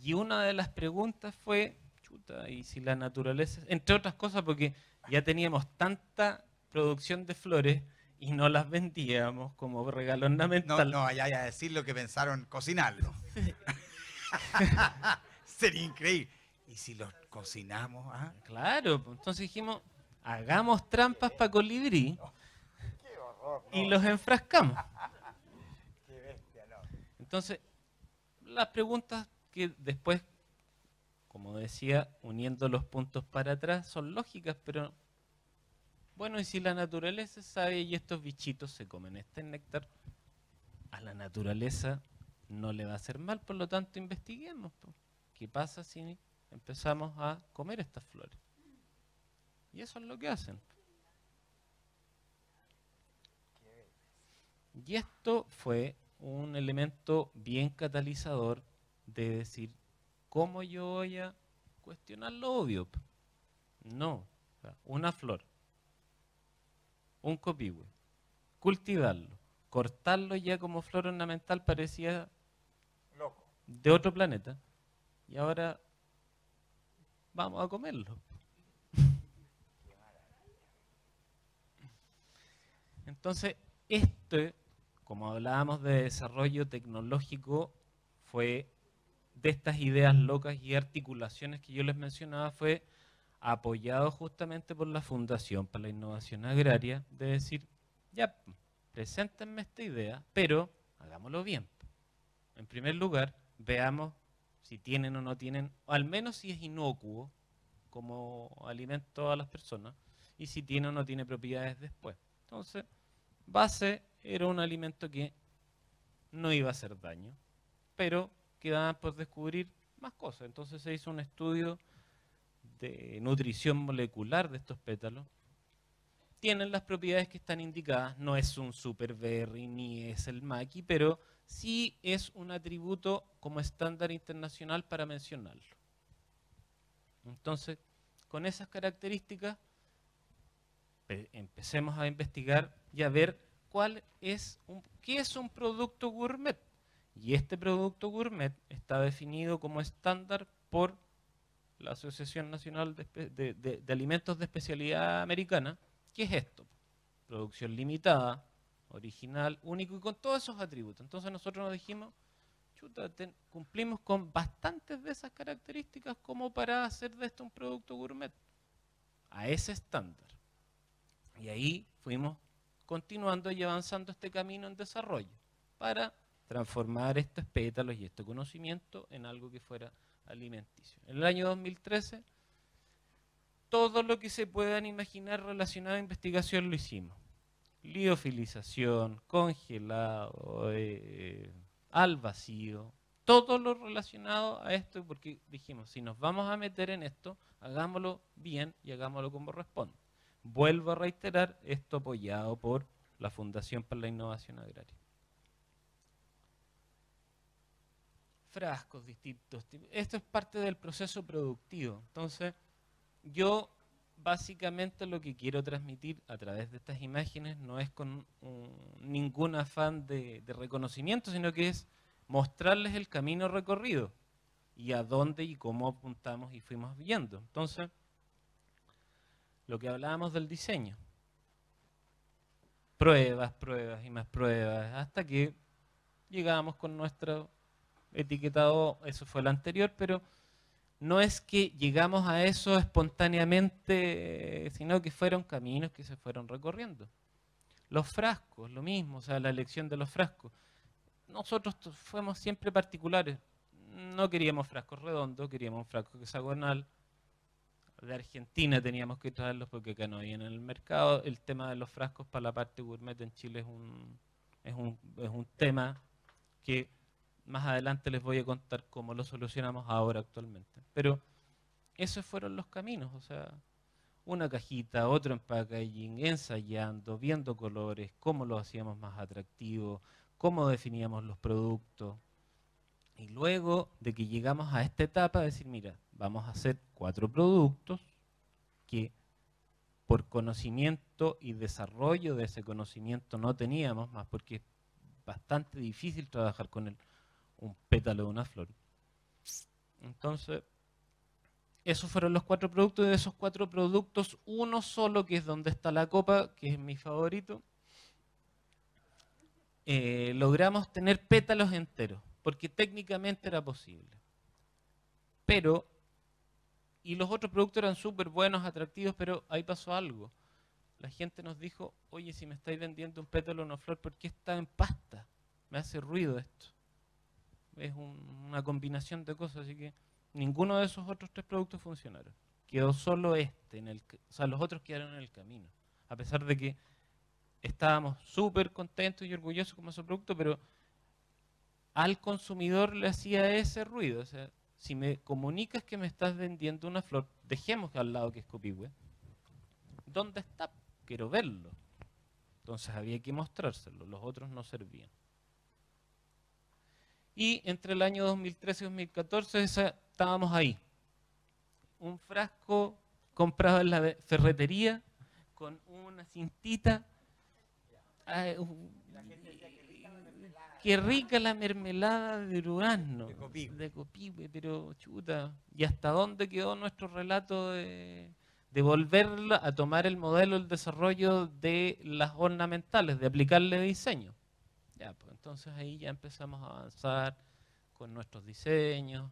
Y una de las preguntas fue, chuta, ¿y si la naturaleza? Entre otras cosas, porque ya teníamos tanta producción de flores y no las vendíamos como regalo ornamental. No vaya a decir lo que pensaron cocinarlo. Sería increíble. ¿Y si los cocinamos? ¿Ah? Claro, pues, entonces dijimos, hagamos trampas para colibrí y los enfrascamos. Qué bestia, no. Entonces, las preguntas que después, como decía, uniendo los puntos para atrás, son lógicas, pero bueno, y si la naturaleza sabe y estos bichitos se comen este néctar, a la naturaleza no le va a hacer mal, por lo tanto investiguemos. Po. ¿Qué pasa si empezamos a comer estas flores? Y eso es lo que hacen. Y esto fue un elemento bien catalizador de decir, ¿cómo yo voy a cuestionar lo obvio? No, o sea, una flor, un copihue, cultivarlo, cortarlo ya como flor ornamental parecía Loco. de otro planeta y ahora vamos a comerlo. Entonces, como hablábamos de desarrollo tecnológico, fue de estas ideas locas y articulaciones que yo les mencionaba, fue apoyado justamente por la Fundación para la Innovación Agraria, de decir, ya, preséntenme esta idea, pero hagámoslo bien. En primer lugar, veamos si tienen o no tienen, o al menos si es inocuo, como alimento a las personas y si tiene o no tiene propiedades después. Entonces, base era un alimento que no iba a hacer daño, pero quedaban por descubrir más cosas. Entonces se hizo un estudio de nutrición molecular de estos pétalos. Tienen las propiedades que están indicadas, no es un superberry ni es el maqui, pero sí es un atributo como estándar internacional para mencionarlo. Entonces, con esas características, empecemos a investigar y a ver qué es un producto gourmet. Y este producto gourmet está definido como estándar por la Asociación Nacional de Alimentos de Especialidad Americana. ¿Qué es esto? Producción limitada, original, único y con todos esos atributos. Entonces nosotros nos dijimos, chuta, cumplimos con bastantes de esas características como para hacer de esto un producto gourmet. A ese estándar. Y ahí fuimos continuando y avanzando este camino en desarrollo para transformar estos pétalos y este conocimiento en algo que fuera alimenticio. En el año 2013, todo lo que se puedan imaginar relacionado a investigación lo hicimos. Liofilización, congelado, al vacío, todo lo relacionado a esto, porque dijimos, si nos vamos a meter en esto, hagámoslo bien y hagámoslo como corresponde. Vuelvo a reiterar, esto apoyado por la Fundación para la Innovación Agraria. Frascos distintos. Esto es parte del proceso productivo. Entonces, yo básicamente lo que quiero transmitir a través de estas imágenes no es con ningún afán de reconocimiento, sino que es mostrarles el camino recorrido y a dónde y cómo apuntamos y fuimos viendo. Entonces, lo que hablábamos del diseño. Pruebas, pruebas y más pruebas, hasta que llegamos con nuestro etiquetado, eso fue el anterior, pero no es que llegamos a eso espontáneamente, sino que fueron caminos que se fueron recorriendo. Los frascos, lo mismo, o sea, la elección de los frascos. Nosotros fuimos siempre particulares. No queríamos frascos redondos, queríamos un frasco hexagonal. De Argentina teníamos que traerlos porque acá no había en el mercado. El tema de los frascos para la parte gourmet en Chile es un tema que más adelante les voy a contar cómo lo solucionamos ahora actualmente. Pero esos fueron los caminos, o sea, una cajita, otro en packaging, ensayando, viendo colores, cómo lo hacíamos más atractivo, cómo definíamos los productos. Y luego de que llegamos a esta etapa, decir, mira, vamos a hacer 4 productos que por conocimiento y desarrollo de ese conocimiento no teníamos más, porque es bastante difícil trabajar con un pétalo de una flor. Entonces, esos fueron los 4 productos. De esos 4 productos, uno solo, que es donde está la copa, que es mi favorito, logramos tener pétalos enteros, porque técnicamente era posible. Pero, y los otros productos eran súper buenos, atractivos, pero ahí pasó algo. La gente nos dijo, oye, si me estáis vendiendo un pétalo o una flor, ¿por qué está en pasta? Me hace ruido esto. Es una combinación de cosas, así que ninguno de esos otros 3 productos funcionaron. Quedó solo este, o sea, los otros quedaron en el camino. A pesar de que estábamos súper contentos y orgullosos con ese producto, pero al consumidor le hacía ese ruido. O sea, si me comunicas que me estás vendiendo una flor, dejemos al lado que es copihue. ¿Dónde está? Quiero verlo. Entonces había que mostrárselo, los otros no servían. Y entre el año 2013 y 2014 estábamos ahí. Un frasco comprado en la ferretería con una cintita. Qué rica la mermelada de durazno, de copihue, pero chuta. ¿Y hasta dónde quedó nuestro relato de volver a tomar el modelo del desarrollo de las ornamentales, de aplicarle diseño? Ya, pues entonces ahí ya empezamos a avanzar con nuestros diseños,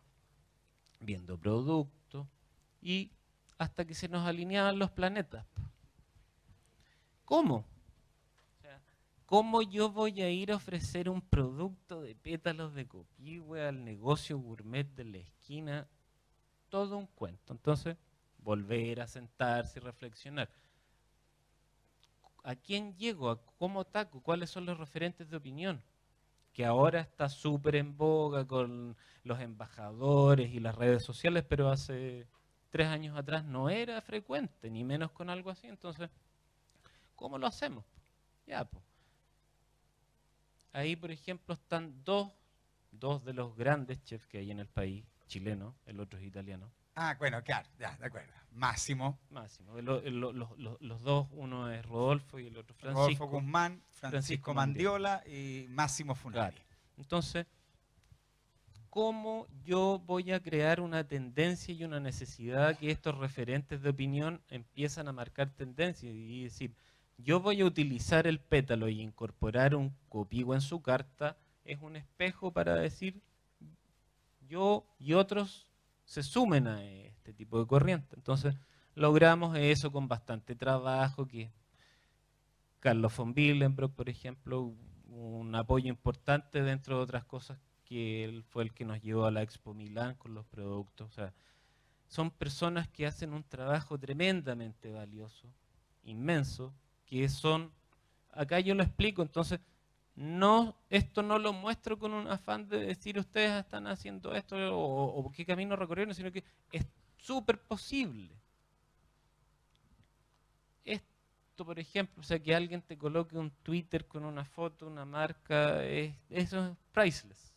viendo productos y hasta que se nos alineaban los planetas. ¿Cómo? O sea, ¿cómo yo voy a ir a ofrecer un producto de pétalos de copihue al negocio gourmet de la esquina? Todo un cuento. Entonces volver a sentarse y reflexionar. ¿A quién llego? ¿Cómo ataco? ¿Cuáles son los referentes de opinión? Que ahora está súper en boga con los embajadores y las redes sociales, pero hace 3 años atrás no era frecuente, ni menos con algo así. Entonces, ¿cómo lo hacemos? Ya, pues. Ahí, por ejemplo, están dos de los grandes chefs que hay en el país, chileno, el otro es italiano. Ah, bueno, claro, ya, de acuerdo. Máximo. Máximo. Los dos, uno es Rodolfo y el otro Rodolfo Francisco. Guzmán, Francisco Mandiola y Máximo Funari. Claro. Entonces, ¿cómo yo voy a crear una tendencia y una necesidad que estos referentes de opinión empiezan a marcar tendencias? Y decir, yo voy a utilizar el pétalo y incorporar un copigo en su carta, es un espejo para decir, yo y otros se sumen a este tipo de corriente. Entonces, logramos eso con bastante trabajo, que Carlos von Willenbrock, por ejemplo, un apoyo importante dentro de otras cosas, que él fue el que nos llevó a la Expo Milán con los productos. O sea, son personas que hacen un trabajo tremendamente valioso, inmenso, que son, acá yo lo explico, entonces, no, esto no lo muestro con un afán de decir ustedes están haciendo esto o qué camino recorrieron, sino que es súper posible. Esto, por ejemplo, o sea, que alguien te coloque un Twitter con una foto, una marca, eso es priceless.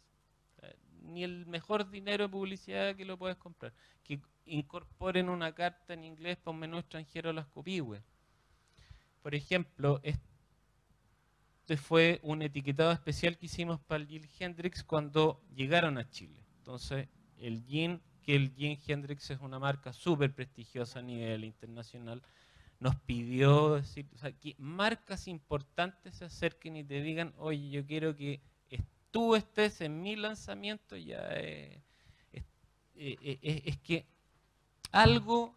Ni el mejor dinero de publicidad que lo puedes comprar. Que incorporen una carta en inglés para un menú extranjero a las copihue. Por ejemplo, este fue un etiquetado especial que hicimos para el Gin Hendrix cuando llegaron a Chile. Entonces, el Gin Hendrix es una marca súper prestigiosa a nivel internacional, nos pidió decir, o sea, que marcas importantes se acerquen y te digan, oye, yo quiero que tú estés en mi lanzamiento, ya es que algo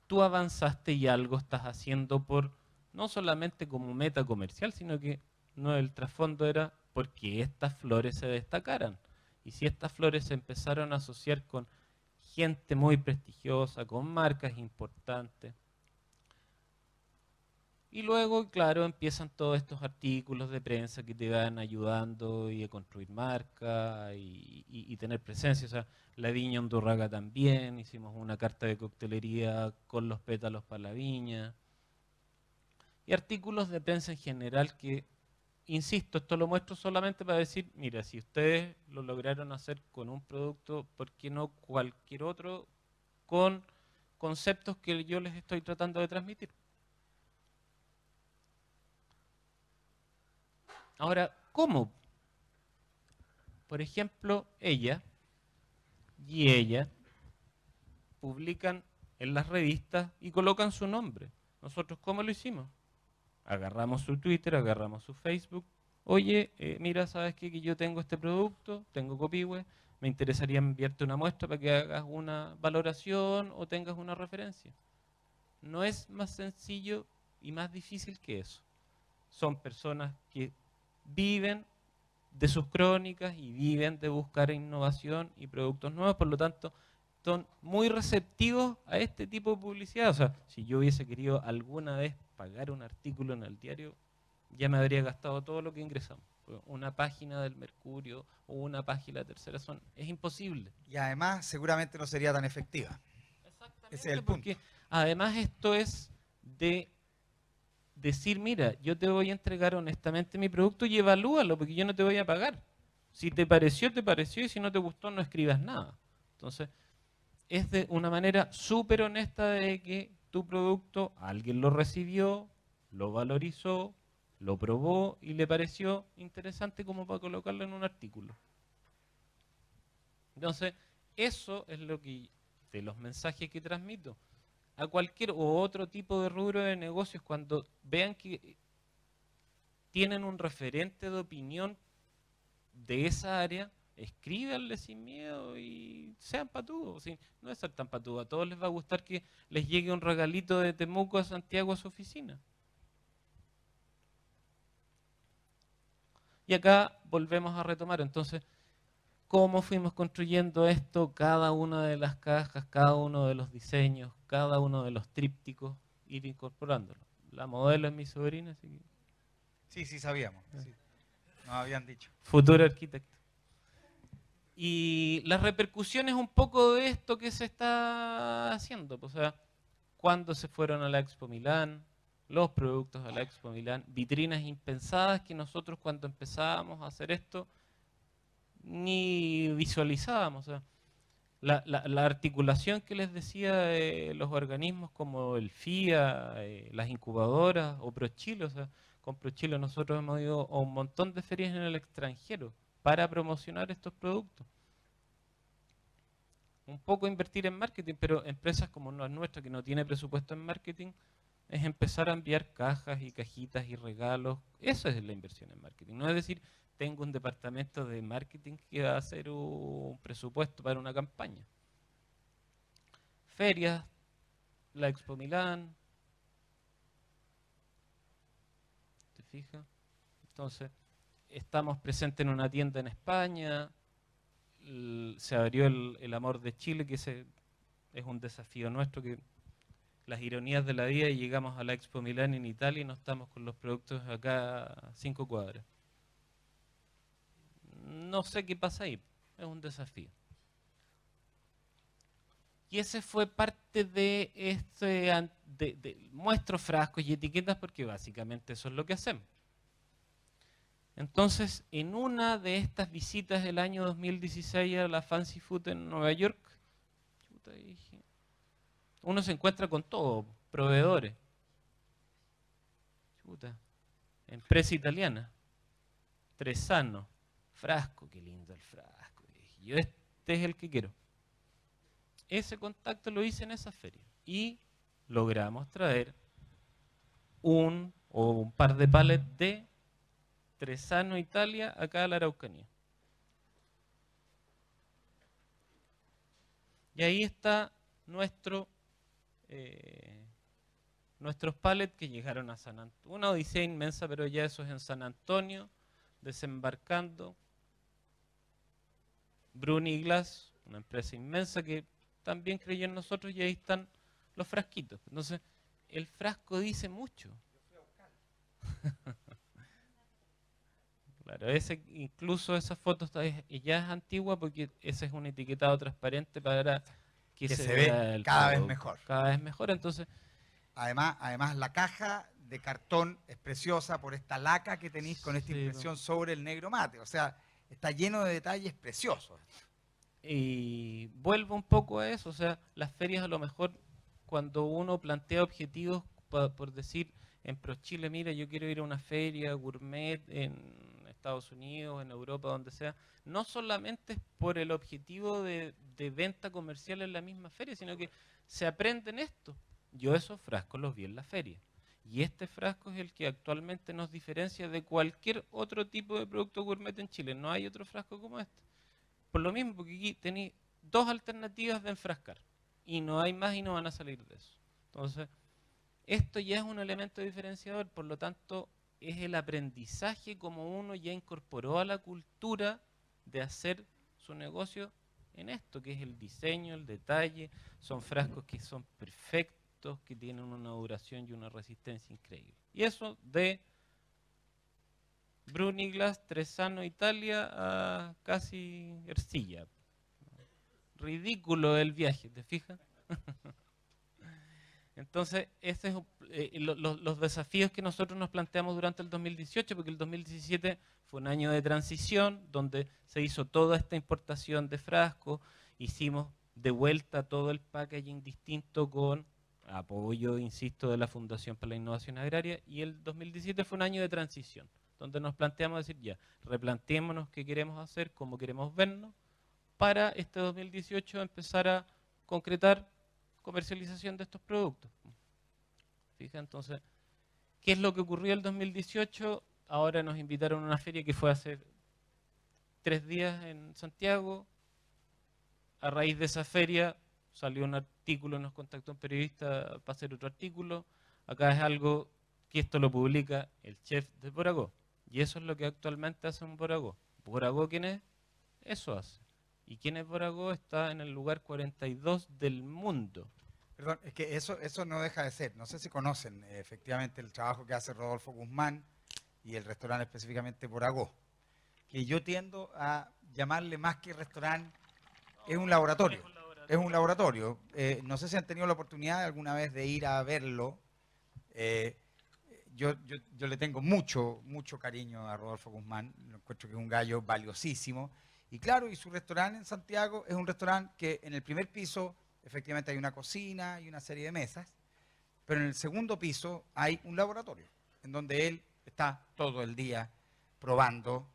tú avanzaste y algo estás haciendo por, no solamente como meta comercial, sino que no, el trasfondo era porque estas flores se destacaran. Y si estas flores se empezaron a asociar con gente muy prestigiosa, con marcas importantes. Y luego, claro, empiezan todos estos artículos de prensa que te van ayudando y a construir marca y tener presencia. O sea, la viña Undurraga también, hicimos una carta de coctelería con los pétalos para la viña. Y artículos de prensa en general que, insisto, esto lo muestro solamente para decir, mira, si ustedes lo lograron hacer con un producto, ¿por qué no cualquier otro con conceptos que yo les estoy tratando de transmitir? Ahora, ¿cómo? Por ejemplo, ella publican en las revistas y colocan su nombre. ¿Nosotros cómo lo hicimos? Agarramos su Twitter, agarramos su Facebook. Oye, mira, ¿sabes qué? Que yo tengo este producto, tengo copihue, me interesaría enviarte una muestra para que hagas una valoración o tengas una referencia. No es más sencillo y más difícil que eso. Son personas que viven de sus crónicas y viven de buscar innovación y productos nuevos, por lo tanto, son muy receptivos a este tipo de publicidad. O sea, si yo hubiese querido alguna vez pagar un artículo en el diario, ya me habría gastado todo lo que ingresamos. Una página del Mercurio o una página de Tercera es imposible. Y además, seguramente no sería tan efectiva. Exactamente, ese es el punto. porque además esto es de decir, mira, yo te voy a entregar honestamente mi producto y evalúalo, porque yo no te voy a pagar. Si te pareció, te pareció, y si no te gustó, no escribas nada. Entonces, es de una manera súper honesta de que tu producto, alguien lo recibió, lo valorizó, lo probó y le pareció interesante como para colocarlo en un artículo. Entonces, eso es lo que, de los mensajes que transmito. A cualquier o otro tipo de rubro de negocios, cuando vean que tienen un referente de opinión de esa área, escríbanle sin miedo y sean patudos. ¿Sí? No es ser tan patudo, a todos les va a gustar que les llegue un regalito de Temuco a Santiago a su oficina. Y acá volvemos a retomar, entonces, cómo fuimos construyendo esto, cada una de las cajas, cada uno de los diseños, cada uno de los trípticos, ir incorporándolo. La modelo es mi sobrina, así que Sí, sí, sabíamos. Sí. Nos habían dicho. futuro arquitecto. Y las repercusiones un poco de esto que se está haciendo, pues, o sea, cuando se fueron a la Expo Milán, los productos a la Expo Milán, vitrinas impensadas que nosotros cuando empezábamos a hacer esto ni visualizábamos. O sea, la articulación que les decía de los organismos como el FIA, las incubadoras o ProChile, o sea, con ProChile nosotros hemos ido a un montón de ferias en el extranjero para promocionar estos productos. Un poco invertir en marketing, pero empresas como la nuestra, que no tiene presupuesto en marketing, es empezar a enviar cajas y cajitas y regalos. Eso es la inversión en marketing. No es decir, tengo un departamento de marketing que va a hacer un presupuesto para una campaña. Ferias, la Expo Milán. ¿Te fijas? Entonces, estamos presentes en una tienda en España. Se abrió el Amor de Chile, que es un desafío nuestro, que las ironías de la vida, y llegamos a la Expo Milán en Italia y no estamos con los productos acá a 5 cuadras. No sé qué pasa ahí, es un desafío. Y ese fue parte de muestro frascos y etiquetas, porque básicamente eso es lo que hacemos. Entonces, en una de estas visitas del año 2016 a la Fancy Food en Nueva York, uno se encuentra con todo, proveedores. Empresa italiana, Tresano, frasco, qué lindo el frasco. Yo este es el que quiero. Ese contacto lo hice en esa feria y logramos traer un par de palets de Tresano Italia acá a la Araucanía. Y ahí está nuestros pallets que llegaron a San Antonio. Una odisea inmensa, pero ya eso es en San Antonio, desembarcando. Bruni Glass, una empresa inmensa que también creyó en nosotros, y ahí están los frasquitos. Entonces, el frasco dice mucho. Claro, incluso esa foto ya es antigua, porque ese es un etiquetado transparente para que se vea ve cada vez mejor. Cada vez mejor, entonces... Además, la caja de cartón es preciosa por esta laca que tenéis con esta impresión sobre el negro mate. O sea, está lleno de detalles preciosos. Y vuelvo un poco a eso, o sea, las ferias a lo mejor cuando uno plantea objetivos, por decir, en ProChile, mira, yo quiero ir a una feria gourmet en Estados Unidos, en Europa, donde sea, no solamente es por el objetivo de venta comercial en la misma feria, sino que se aprende en esto. Yo esos frascos los vi en la feria. Y este frasco es el que actualmente nos diferencia de cualquier otro tipo de producto gourmet en Chile. No hay otro frasco como este. Por lo mismo, porque aquí tenéis dos alternativas de enfrascar. Y no hay más y no van a salir de eso. Entonces, esto ya es un elemento diferenciador. Por lo tanto, es el aprendizaje como uno ya incorporó a la cultura de hacer su negocio en esto, que es el diseño, el detalle. Son frascos que son perfectos, que tienen una duración y una resistencia increíble. Y eso de Bruni Glass, Tresano Italia a casi Ercilla. Ridículo el viaje, ¿te fijas? Entonces, los desafíos que nosotros nos planteamos durante el 2018, porque el 2017 fue un año de transición, donde se hizo toda esta importación de frascos, hicimos de vuelta todo el packaging distinto con apoyo, insisto, de la Fundación para la Innovación Agraria, y el 2017 fue un año de transición, donde nos planteamos decir, ya, replanteémonos qué queremos hacer, cómo queremos vernos, para este 2018 empezar a concretar comercialización de estos productos. Fija, entonces, ¿qué es lo que ocurrió el 2018? Ahora nos invitaron a una feria que fue hace 3 días en Santiago. A raíz de esa feria salió un artículo, nos contactó un periodista para hacer otro artículo. Acá es algo que esto lo publica el chef de Poragó. Y eso es lo que actualmente hace un Poragó. ¿Poragó quién es? eso hace. ¿Y quién es Boragó? Está en el lugar 42 del mundo. Perdón, es que eso no deja de ser. No sé si conocen efectivamente el trabajo que hace Rodolfo Guzmán y el restaurante específicamente Boragó, que yo tiendo a llamarle más que restaurante, es un laboratorio. Es un laboratorio. No sé si han tenido la oportunidad alguna vez de ir a verlo. Yo le tengo mucho cariño a Rodolfo Guzmán. Lo encuentro que es un gallo valiosísimo. Y claro, y su restaurante en Santiago es un restaurante que en el primer piso efectivamente hay una cocina y una serie de mesas, pero en el segundo piso hay un laboratorio en donde él está todo el día probando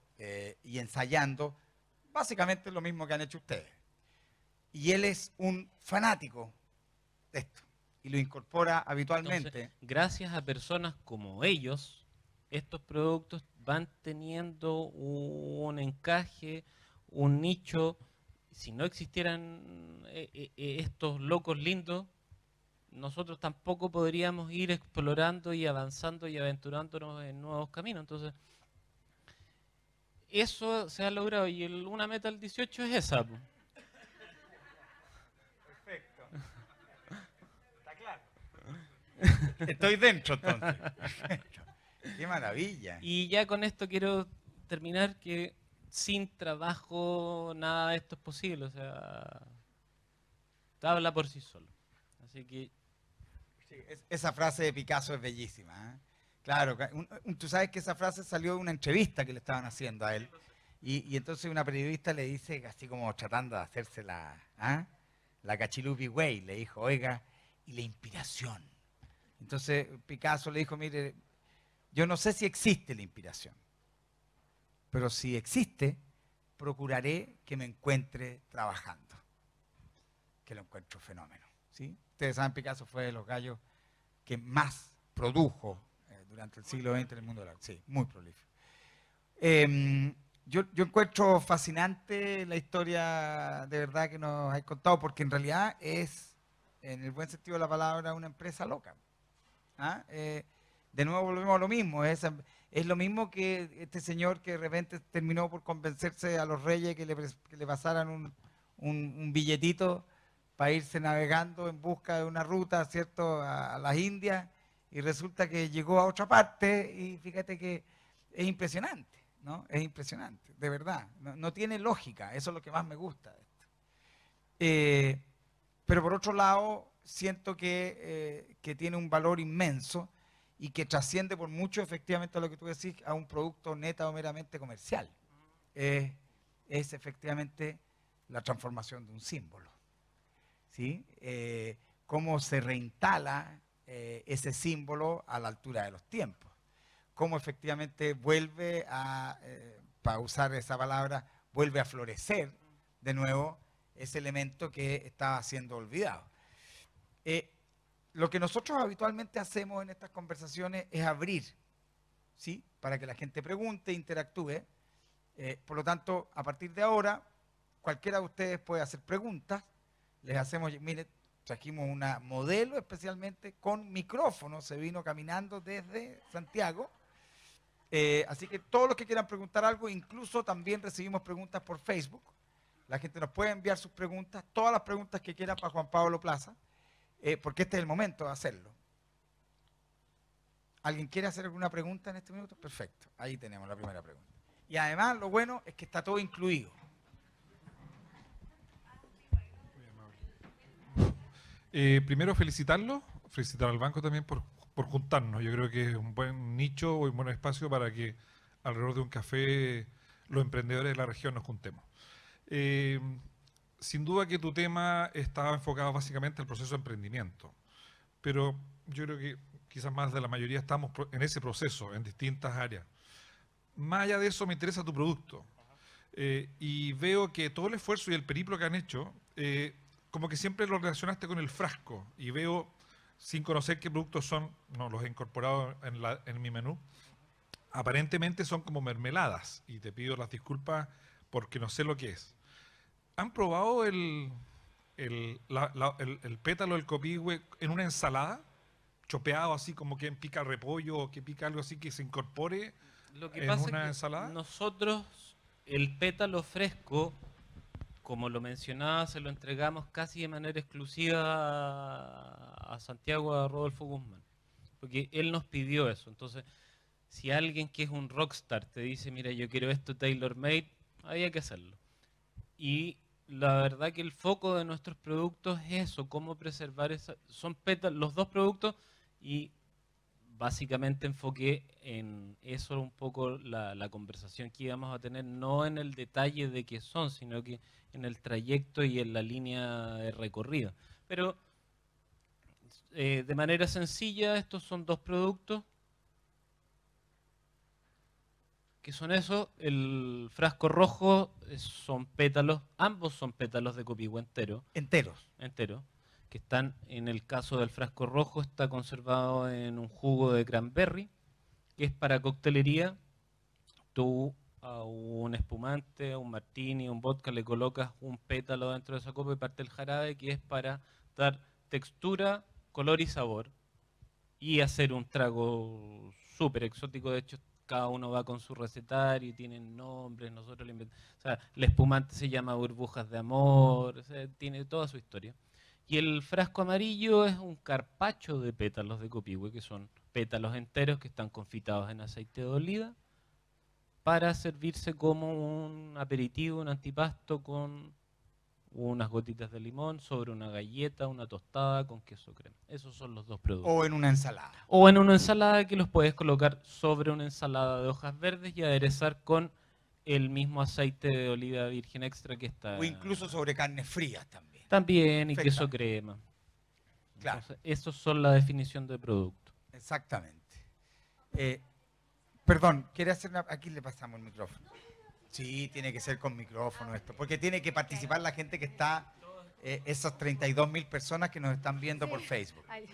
y ensayando básicamente lo mismo que han hecho ustedes. Y él es un fanático de esto y lo incorpora habitualmente. Entonces, gracias a personas como ellos, estos productos van teniendo un encaje, un nicho. Si no existieran estos locos lindos, nosotros tampoco podríamos ir explorando y avanzando y aventurándonos en nuevos caminos. Entonces, eso se ha logrado y una meta del 18 es esa. Po. Perfecto. Está claro. Estoy dentro entonces. Qué maravilla. Y ya con esto quiero terminar que sin trabajo nada de esto es posible, o sea, habla por sí solo. Así que sí, esa frase de Picasso es bellísima. ¿Eh? Claro, tú sabes que esa frase salió de una entrevista que le estaban haciendo a él. Y entonces una periodista le dice, así como tratando de hacerse la cachilupi güey, le dijo, oiga, y la inspiración. Entonces Picasso le dijo, mire, yo no sé si existe la inspiración, pero si existe, procuraré que me encuentre trabajando, que lo encuentro fenómeno. ¿Sí? Ustedes saben, Picasso fue de los gallos que más produjo durante el siglo XX en el mundo del arte. Sí, muy prolífico. Yo encuentro fascinante la historia de verdad que nos has contado, porque en realidad es, en el buen sentido de la palabra, una empresa loca. ¿Ah? De nuevo volvemos a lo mismo, es lo mismo que este señor que de repente terminó por convencerse a los reyes que le pasaran un billetito para irse navegando en busca de una ruta, ¿cierto?, a las Indias, y resulta que llegó a otra parte y fíjate que es impresionante, ¿no? Es impresionante, de verdad, no tiene lógica, eso es lo que más me gusta de esto. Pero por otro lado, siento que tiene un valor inmenso y que trasciende por mucho efectivamente a lo que tú decís, a un producto neta o meramente comercial. Es efectivamente la transformación de un símbolo. ¿Sí? Cómo se reinstala ese símbolo a la altura de los tiempos. Cómo efectivamente vuelve a, para usar esa palabra, vuelve a florecer de nuevo ese elemento que estaba siendo olvidado. Lo que nosotros habitualmente hacemos en estas conversaciones es abrir, ¿sí?, para que la gente pregunte, interactúe. Por lo tanto, a partir de ahora, cualquiera de ustedes puede hacer preguntas. Les hacemos, mire, trajimos una modelo especialmente con micrófono, se vino caminando desde Santiago. Así que todos los que quieran preguntar algo, incluso también recibimos preguntas por Facebook. La gente nos puede enviar sus preguntas, todas las preguntas que quieran para Juan Pablo Plaza, porque este es el momento de hacerlo. ¿Alguien quiere hacer alguna pregunta en este minuto? Perfecto, ahí tenemos la primera pregunta. Y además lo bueno es que está todo incluido. Primero felicitar al banco también por juntarnos. Yo creo que es un buen nicho y un buen espacio para que alrededor de un café los emprendedores de la región nos juntemos. Sin duda que tu tema estaba enfocado básicamente al proceso de emprendimiento, pero yo creo que quizás más de la mayoría estamos en ese proceso, en distintas áreas. Más allá de eso me interesa tu producto y veo que todo el esfuerzo y el periplo que han hecho como que siempre lo relacionaste con el frasco y veo, sin conocer qué productos son, no los he incorporado en mi menú, aparentemente son como mermeladas y te pido las disculpas porque no sé lo que es. ¿Han probado el pétalo del copihue en una ensalada? Chopeado así como que pica repollo o que pica algo así que se incorpore lo que en pasa una es que ensalada. nosotros el pétalo fresco, como lo mencionaba, se lo entregamos casi de manera exclusiva a Santiago, a Rodolfo Guzmán, porque él nos pidió eso. Entonces, si alguien que es un rockstar te dice, mira, yo quiero esto tailor-made, había que hacerlo. Y la verdad que el foco de nuestros productos es eso, cómo preservar son pétalos, los dos productos, y básicamente enfoqué en eso un poco la conversación que íbamos a tener, no en el detalle de qué son, sino que en el trayecto y en la línea de recorrido. Pero de manera sencilla, estos son dos productos. ¿Qué son esos? El frasco rojo son pétalos, ambos son pétalos de copihue Enteros. entero, que están, en el caso del frasco rojo, está conservado en un jugo de cranberry, que es para coctelería. Tú a un espumante, a un martini, a un vodka, le colocas un pétalo dentro de esa copa y parte el jarabe, que es para dar textura, color y sabor, y hacer un trago súper exótico. De hecho, cada uno va con su recetario y tienen nombres, nosotros le inventamos. O sea, el espumante se llama Burbujas de Amor, o sea, tiene toda su historia. Y el frasco amarillo es un carpacho de pétalos de copihue, que son pétalos enteros que están confitados en aceite de oliva para servirse como un aperitivo, un antipasto con unas gotitas de limón sobre una galleta, una tostada con queso crema. Esos son los dos productos. O en una ensalada. O en una ensalada, que los puedes colocar sobre una ensalada de hojas verdes y aderezar con el mismo aceite de oliva virgen extra que está. O incluso sobre carnes frías también. También, y queso Perfecto. crema. Claro. Entonces, esos son la definición de producto. Exactamente. Perdón, ¿quiere hacer una...? Aquí le pasamos el micrófono. Sí, tiene que ser con micrófono esto, porque tiene que participar la gente que está, esas 32.000 personas que nos están viendo por Facebook. Ay,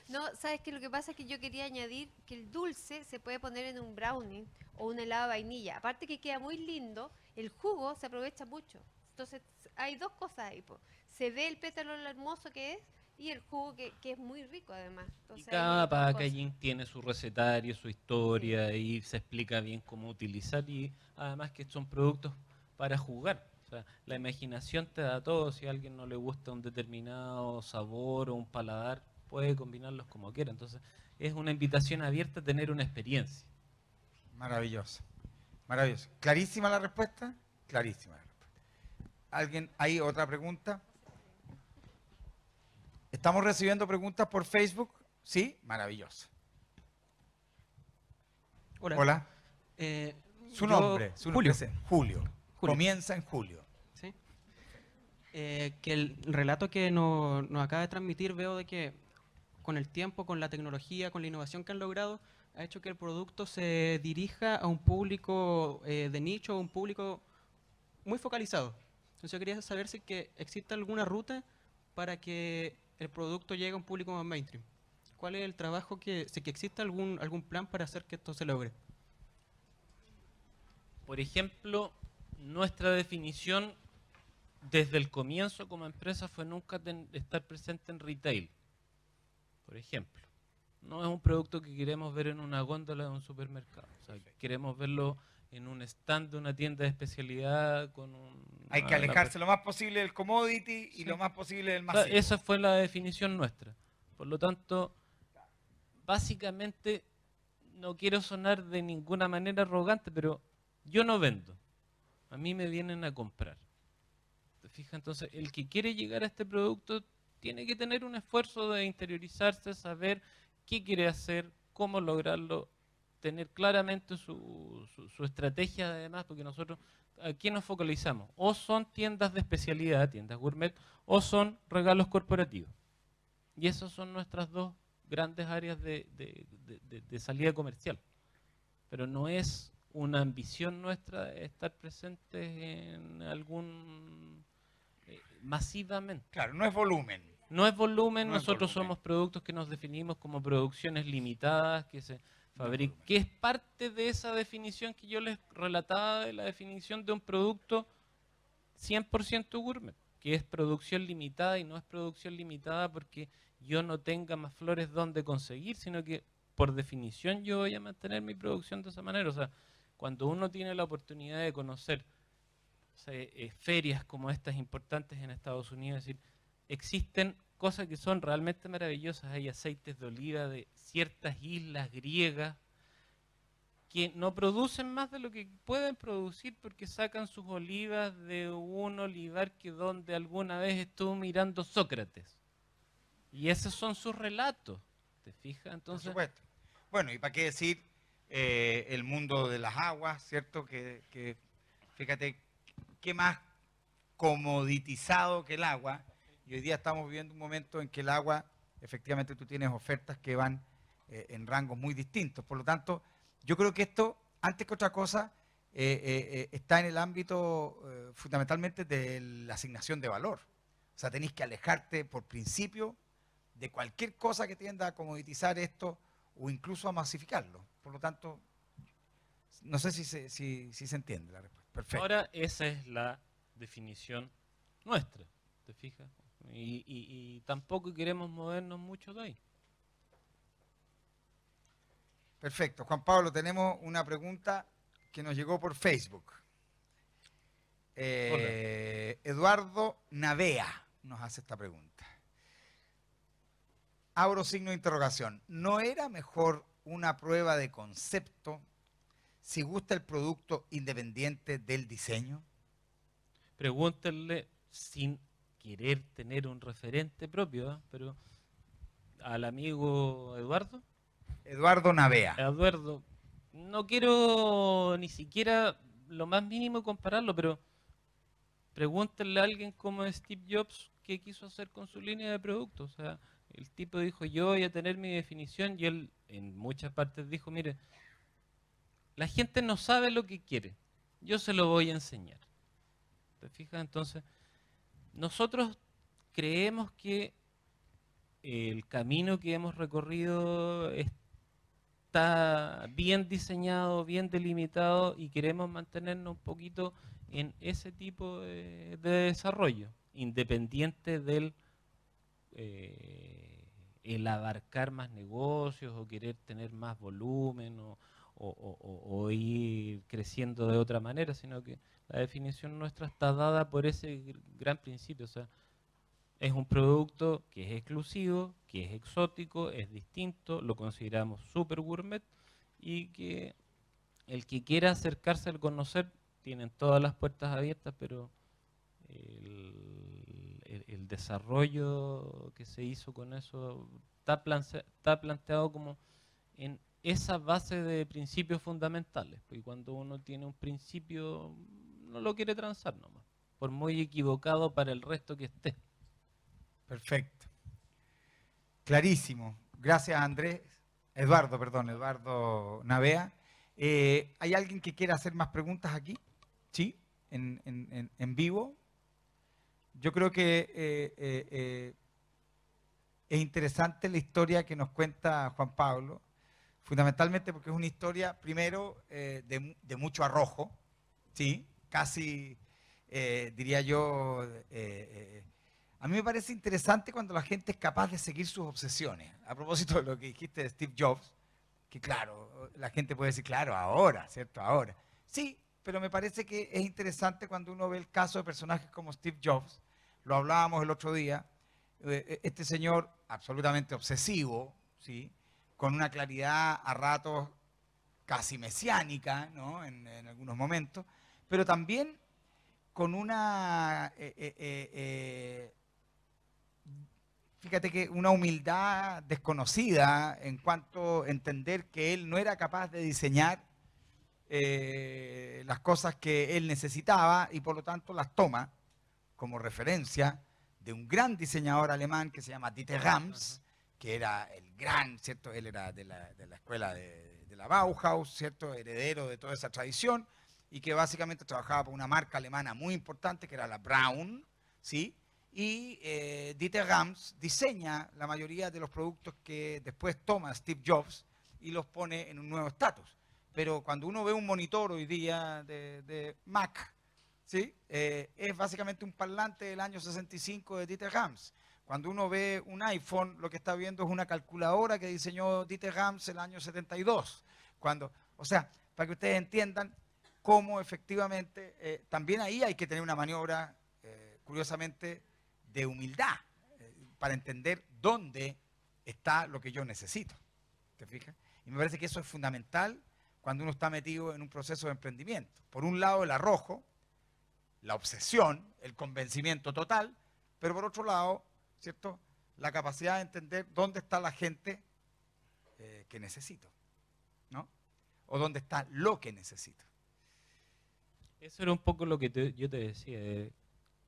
no, ¿sabes qué? Lo que pasa es que yo quería añadir que el dulce se puede poner en un brownie o un helado de vainilla. Aparte que queda muy lindo, el jugo se aprovecha mucho. Entonces, hay dos cosas ahí, po. Se ve el pétalo lo hermoso que es y el jugo que es muy rico además. Y Entonces, cada hay dos cosas. packaging tiene su recetario, su historia, y se explica bien cómo utilizar, y además que son productos para jugar. O sea, la imaginación te da todo. Si a alguien no le gusta un determinado sabor o un paladar, puede combinarlos como quiera. Entonces, es una invitación abierta a tener una experiencia. Maravilloso. Maravilloso. ¿Clarísima la respuesta? Clarísima la respuesta. ¿Alguien? ¿Hay otra pregunta? ¿Estamos recibiendo preguntas por Facebook? ¿Sí? Maravilloso. Hola. Hola. Su nombre. Julio. Julio. Julio. Comienza en julio. ¿Sí? Que el relato que nos acaba de transmitir, veo de que con el tiempo, con la tecnología, con la innovación que han logrado, ha hecho que el producto se dirija a un público de nicho, a un público muy focalizado. Entonces yo quería saber si que existe alguna ruta para que el producto llegue a un público más mainstream. ¿Cuál es el trabajo si que existe algún plan para hacer que esto se logre? Por ejemplo, nuestra definición desde el comienzo como empresa fue nunca estar presente en retail. Por ejemplo, no es un producto que queremos ver en una góndola de un supermercado. O sea, queremos verlo en un stand de una tienda de especialidad con Hay que alejarse lo más posible del commodity y lo más posible del masivo. Esa fue la definición nuestra. Por lo tanto, básicamente, no quiero sonar de ninguna manera arrogante, pero yo no vendo. A mí me vienen a comprar. ¿Te fijas? Entonces, el que quiere llegar a este producto tiene que tener un esfuerzo de interiorizarse, saber qué quiere hacer, cómo lograrlo, tener claramente su estrategia, además, porque nosotros, ¿a qué nos focalizamos? O son tiendas de especialidad, tiendas gourmet, o son regalos corporativos. Y esas son nuestras dos grandes áreas de salida comercial. Pero no es una ambición nuestra estar presentes en algún masivamente. Claro, no es volumen. No es volumen, No es nosotros volumen. somos productos que nos definimos como producciones limitadas, que se fabrican, volumen. que es parte de esa definición que yo les relataba, de la definición de un producto 100% gourmet, que es producción limitada, y no es producción limitada porque yo no tenga más flores donde conseguir, sino que por definición yo voy a mantener mi producción de esa manera. O sea, cuando uno tiene la oportunidad de conocer ferias como estas importantes en Estados Unidos. Es decir, existen cosas que son realmente maravillosas. Hay aceites de oliva de ciertas islas griegas que no producen más de lo que pueden producir porque sacan sus olivas de un olivar que donde alguna vez estuvo mirando Sócrates. Y esos son sus relatos, ¿te fijas? Entonces, por supuesto. Bueno, y para qué decir el mundo de las aguas, ¿cierto? Que fíjate, qué más comoditizado que el agua. Y hoy día estamos viviendo un momento en que el agua, efectivamente tú tienes ofertas que van en rangos muy distintos. Por lo tanto, yo creo que esto, antes que otra cosa, está en el ámbito fundamentalmente de la asignación de valor. O sea, tenéis que alejarte por principio de cualquier cosa que tienda a comoditizar esto o incluso a masificarlo. Por lo tanto, no sé si se entiende la respuesta. Perfecto. ahora esa es la definición nuestra, ¿te fijas? Y tampoco queremos movernos mucho de ahí. Perfecto. Juan Pablo, tenemos una pregunta que nos llegó por Facebook. Eduardo Navea nos hace esta pregunta. Abro signo de interrogación. ¿No era mejor una prueba de concepto si gusta el producto independiente del diseño? Pregúntenle sin querer tener un referente propio, ¿eh? Pero al amigo Eduardo. Eduardo Navea. Eduardo, no quiero ni siquiera lo más mínimo compararlo, pero pregúntenle a alguien como Steve Jobs qué quiso hacer con su línea de productos. O sea, el tipo dijo, yo voy a tener mi definición, y él en muchas partes dijo, mire, la gente no sabe lo que quiere, yo se lo voy a enseñar. ¿Te fijas? Entonces, nosotros creemos que el camino que hemos recorrido está bien diseñado, bien delimitado, y queremos mantenernos un poquito en ese tipo de desarrollo, independiente del el abarcar más negocios o querer tener más volumen o ir creciendo de otra manera, sino que la definición nuestra está dada por ese gran principio. O sea, es un producto que es exclusivo, que es exótico, es distinto, lo consideramos súper gourmet, y que el que quiera acercarse al conocer, tienen todas las puertas abiertas, pero el desarrollo que se hizo con eso está planteado como en esa base de principios fundamentales. Y cuando uno tiene un principio, no lo quiere transar nomás, por muy equivocado para el resto que esté. Perfecto. Clarísimo. Gracias, Andrés. Eduardo Navea. ¿Hay alguien que quiera hacer más preguntas aquí? ¿Sí? ¿En vivo? Yo creo que es interesante la historia que nos cuenta Juan Pablo, fundamentalmente porque es una historia, primero, de mucho arrojo, ¿sí? Casi, diría yo, a mí me parece interesante cuando la gente es capaz de seguir sus obsesiones. A propósito de lo que dijiste de Steve Jobs, que claro, la gente puede decir, claro, ahora, ¿cierto? Ahora. Sí, pero me parece que es interesante cuando uno ve el caso de personajes como Steve Jobs. Lo hablábamos el otro día. Este señor absolutamente obsesivo, ¿sí? Con una claridad a ratos casi mesiánica, ¿no? En algunos momentos, pero también con una... fíjate que una humildad desconocida en cuanto a entender que él no era capaz de diseñar las cosas que él necesitaba y por lo tanto las toma como referencia de un gran diseñador alemán que se llama Dieter Rams, que era el gran, ¿cierto? Él era de la escuela de la Bauhaus, ¿cierto? Heredero de toda esa tradición, y que básicamente trabajaba por una marca alemana muy importante que era la Braun, ¿sí? Y Dieter Rams diseña la mayoría de los productos que después toma Steve Jobs y los pone en un nuevo estatus. Pero cuando uno ve un monitor hoy día de Mac, ¿sí? Es básicamente un parlante del año 65 de Dieter Rams. Cuando uno ve un iPhone, lo que está viendo es una calculadora que diseñó Dieter Rams el año 72. O sea, para que ustedes entiendan cómo efectivamente, también ahí hay que tener una maniobra, curiosamente, de humildad, para entender dónde está lo que yo necesito. ¿Te fijas? Y me parece que eso es fundamental cuando uno está metido en un proceso de emprendimiento. Por un lado, el arrojo, la obsesión, el convencimiento total, pero por otro lado, ¿cierto?, la capacidad de entender dónde está la gente que necesito, ¿no? O dónde está lo que necesito. Eso era un poco lo que yo te decía, de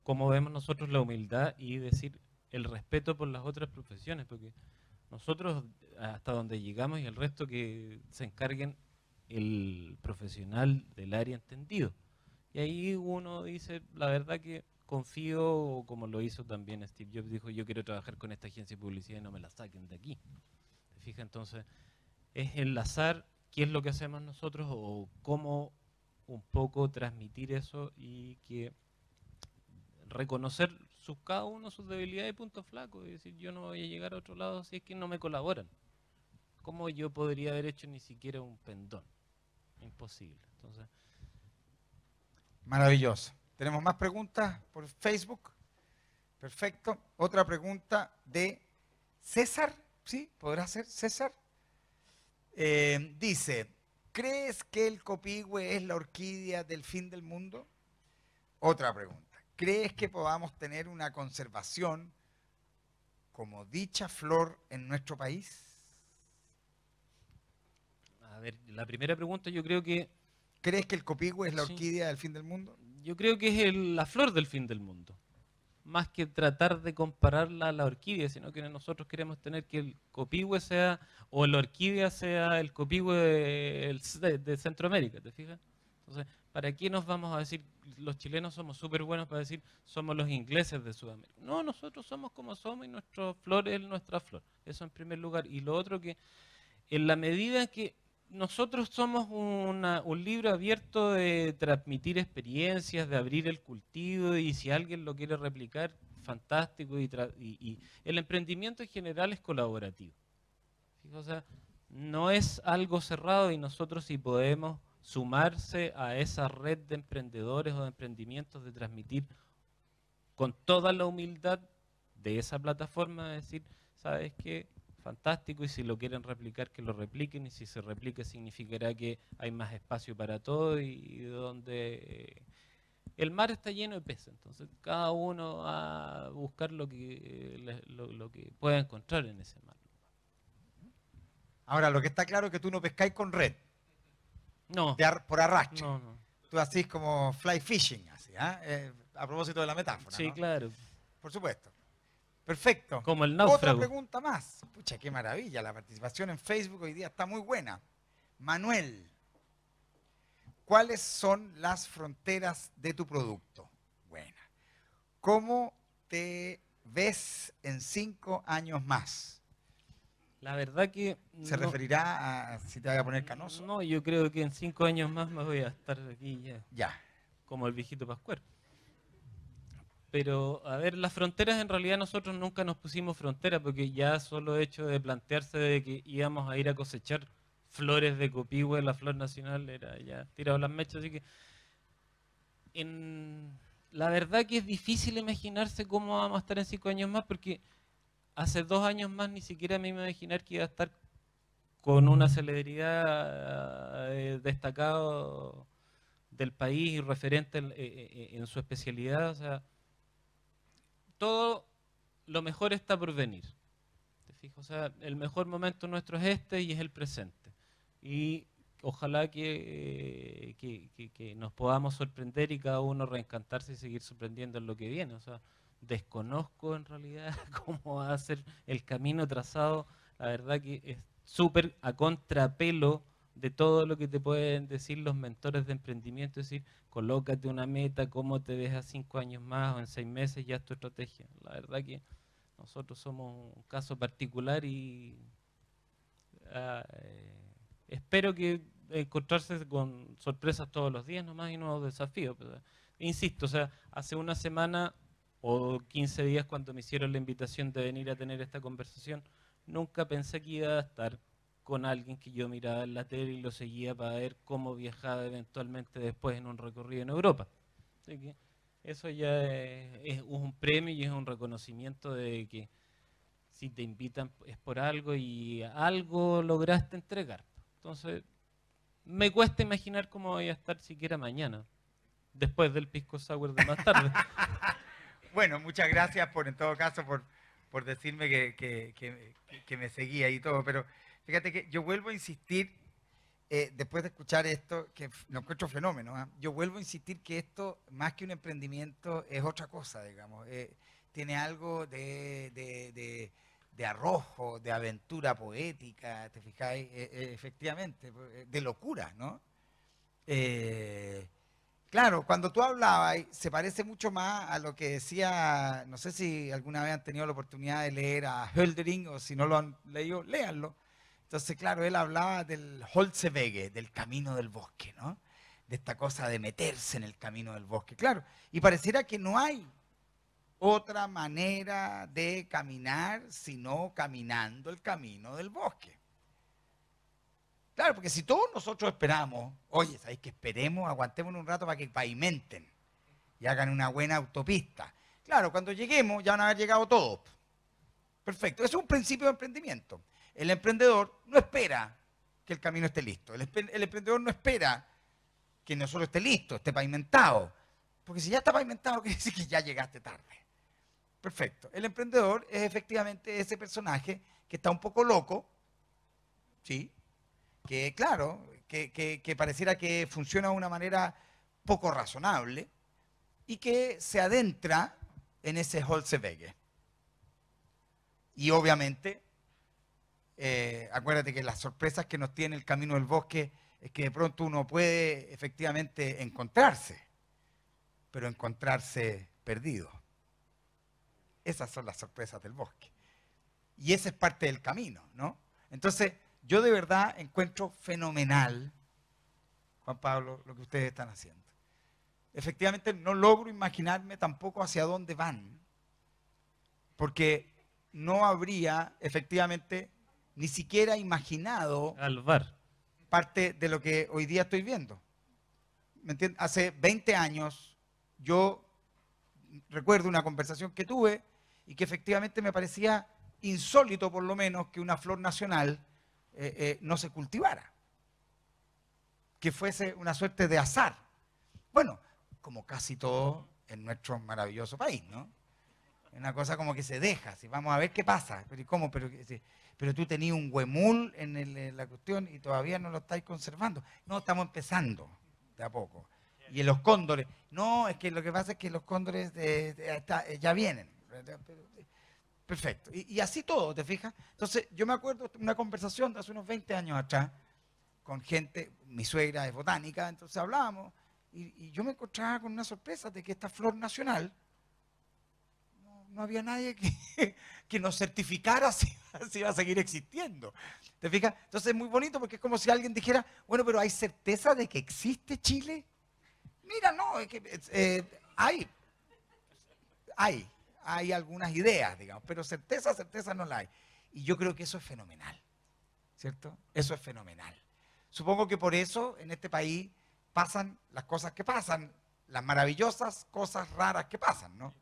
cómo vemos nosotros la humildad y decir el respeto por las otras profesiones, porque nosotros hasta donde llegamos y el resto que se encarguen el profesional del área entendido. Y ahí uno dice, la verdad que confío, como lo hizo también Steve Jobs, dijo, yo quiero trabajar con esta agencia de publicidad y no me la saquen de aquí. ¿Te fijas? Entonces, es enlazar qué es lo que hacemos nosotros o cómo un poco transmitir eso y que reconocer cada uno sus debilidades y puntos flacos y decir, yo no voy a llegar a otro lado si es que no me colaboran. ¿Cómo yo podría haber hecho ni siquiera un pendón? Imposible. Entonces, Maravilloso. ¿Tenemos más preguntas por Facebook? Perfecto. Otra pregunta de César. ¿Sí? ¿Podrá ser César? Dice, ¿crees que el copihue es la orquídea del fin del mundo? Otra pregunta. ¿Crees que podamos tener una conservación como dicha flor en nuestro país? a ver, la primera pregunta yo creo que ¿Crees que el copihue es la Sí. orquídea del fin del mundo? Yo creo que es la flor del fin del mundo. Más que tratar de compararla a la orquídea, sino que nosotros queremos tener que el copihue sea, o la orquídea sea el copihue de Centroamérica, ¿te fijas? Entonces, ¿para qué nos vamos a decir, los chilenos somos súper buenos para decir, somos los ingleses de Sudamérica? No, nosotros somos como somos y nuestra flor es nuestra flor. Eso en primer lugar. Y lo otro que, en la medida que nosotros somos un libro abierto de transmitir experiencias, de abrir el cultivo y si alguien lo quiere replicar, fantástico. Y el emprendimiento en general es colaborativo. O sea, no es algo cerrado y nosotros si podemos sumarse a esa red de emprendedores o de emprendimientos, de transmitir con toda la humildad de esa plataforma, de decir, ¿sabes qué? Fantástico, y si lo quieren replicar, que lo repliquen, y si se replica significará que hay más espacio para todo y donde el mar está lleno de peces, entonces cada uno va a buscar lo que pueda encontrar en ese mar. Ahora, lo que está claro es que tú no pescáis con red, No, por arrastre. no. Tú hacís como fly fishing, así, ¿ah? A propósito de la metáfora, Sí, ¿no? claro, Por supuesto. Perfecto. como el Otra náufrago. pregunta más. Pucha, qué maravilla. La participación en Facebook hoy día está muy buena. Manuel, ¿cuáles son las fronteras de tu producto? Buena. ¿Cómo te ves en 5 años más? La verdad que ¿Se no, referirá a si te vaya a poner canoso? no, yo creo que en 5 años más me voy a estar aquí ya, Ya. como el viejito Pascuero. Pero, a ver, las fronteras en realidad nosotros nunca nos pusimos fronteras porque ya solo el hecho de plantearse de que íbamos a ir a cosechar flores de copihue, la flor nacional, era ya tirado las mechas. Así que, la verdad que es difícil imaginarse cómo vamos a estar en 5 años más porque hace 2 años más ni siquiera me iba a imaginar que iba a estar con una celebridad destacado del país y referente en su especialidad. O sea, todo lo mejor está por venir. ¿Te fijas? O sea, el mejor momento nuestro es este y es el presente. Y ojalá que nos podamos sorprender y cada uno reencantarse y seguir sorprendiendo en lo que viene. O sea, desconozco en realidad cómo va a ser el camino trazado. La verdad que es súper a contrapelo de todo lo que te pueden decir los mentores de emprendimiento, es decir, colócate una meta, cómo te ves a 5 años más o en 6 meses, ya es tu estrategia. La verdad que nosotros somos un caso particular y espero que encontrarse con sorpresas todos los días nomás y nuevos desafíos. Pero, insisto, o sea, hace una semana o 15 días cuando me hicieron la invitación de venir a tener esta conversación, nunca pensé que iba a estar con alguien que yo miraba en la tele y lo seguía para ver cómo viajaba eventualmente después en un recorrido en Europa. Así que eso ya es un premio y es un reconocimiento de que si te invitan es por algo y algo lograste entregar. Entonces, me cuesta imaginar cómo voy a estar siquiera mañana, después del pisco sour de más tarde. Bueno, muchas gracias en todo caso, por decirme que me seguía y todo, pero fíjate que yo vuelvo a insistir, después de escuchar esto, que lo encuentro fenómeno, ¿ah? Yo vuelvo a insistir que esto, más que un emprendimiento, es otra cosa, digamos. Tiene algo de arrojo, de aventura poética, ¿te fijáis? Efectivamente, de locura, ¿no? Claro, cuando tú hablabas, se parece mucho más a lo que decía, no sé si alguna vez han tenido la oportunidad de leer a Hölderlin, o si no lo han leído, léanlo. Entonces, claro, él hablaba del Holzwege, del camino del bosque, ¿no? De esta cosa de meterse en el camino del bosque, claro. Y pareciera que no hay otra manera de caminar sino caminando el camino del bosque. Claro, porque si todos nosotros esperamos, oye, ¿sabéis que esperemos? Aguantemos un rato para que pavimenten y hagan una buena autopista. Claro, cuando lleguemos ya van a haber llegado todos. Perfecto, eso es un principio de emprendimiento. El emprendedor no espera que el camino esté listo. El emprendedor no espera que no solo esté listo, esté pavimentado. Porque si ya está pavimentado, quiere decir que ya llegaste tarde. Perfecto. El emprendedor es efectivamente ese personaje que está un poco loco, ¿sí? Que claro, que pareciera que funciona de una manera poco razonable y que se adentra en ese Holzwege. Y obviamente, acuérdate que las sorpresas que nos tiene el camino del bosque es que de pronto uno puede efectivamente encontrarse, pero encontrarse perdido. Esas son las sorpresas del bosque. Y esa es parte del camino, ¿no? Entonces, yo de verdad encuentro fenomenal, Juan Pablo, lo que ustedes están haciendo. Efectivamente, no logro imaginarme tampoco hacia dónde van, porque no habría efectivamente ni siquiera imaginado Al bar. parte de lo que hoy día estoy viendo. ¿Me entiendes? Hace 20 años yo recuerdo una conversación que tuve y que efectivamente me parecía insólito, por lo menos, que una flor nacional no se cultivara, que fuese una suerte de azar. Bueno, como casi todo en nuestro maravilloso país, ¿no? Una cosa como que se deja, si vamos a ver qué pasa. Pero ¿cómo? Pero tú tenías un huemul en la cuestión y todavía no lo estáis conservando. No, estamos empezando de a poco. Y en los cóndores, no, es que lo que pasa es que los cóndores ya vienen. Perfecto. Y así todo, ¿te fijas? Entonces, yo me acuerdo de una conversación de hace unos 20 años atrás con gente, mi suegra es botánica, entonces hablábamos y yo me encontraba con una sorpresa de que esta flor nacional no había nadie que nos certificara si iba a seguir existiendo. ¿Te fijas? Entonces es muy bonito porque es como si alguien dijera, bueno, pero ¿hay certeza de que existe Chile? Mira, no, es que hay algunas ideas, digamos, pero certeza no la hay. Y yo creo que eso es fenomenal, ¿cierto? Eso es fenomenal. Supongo que por eso en este país pasan las cosas que pasan, las maravillosas cosas raras que pasan, ¿no?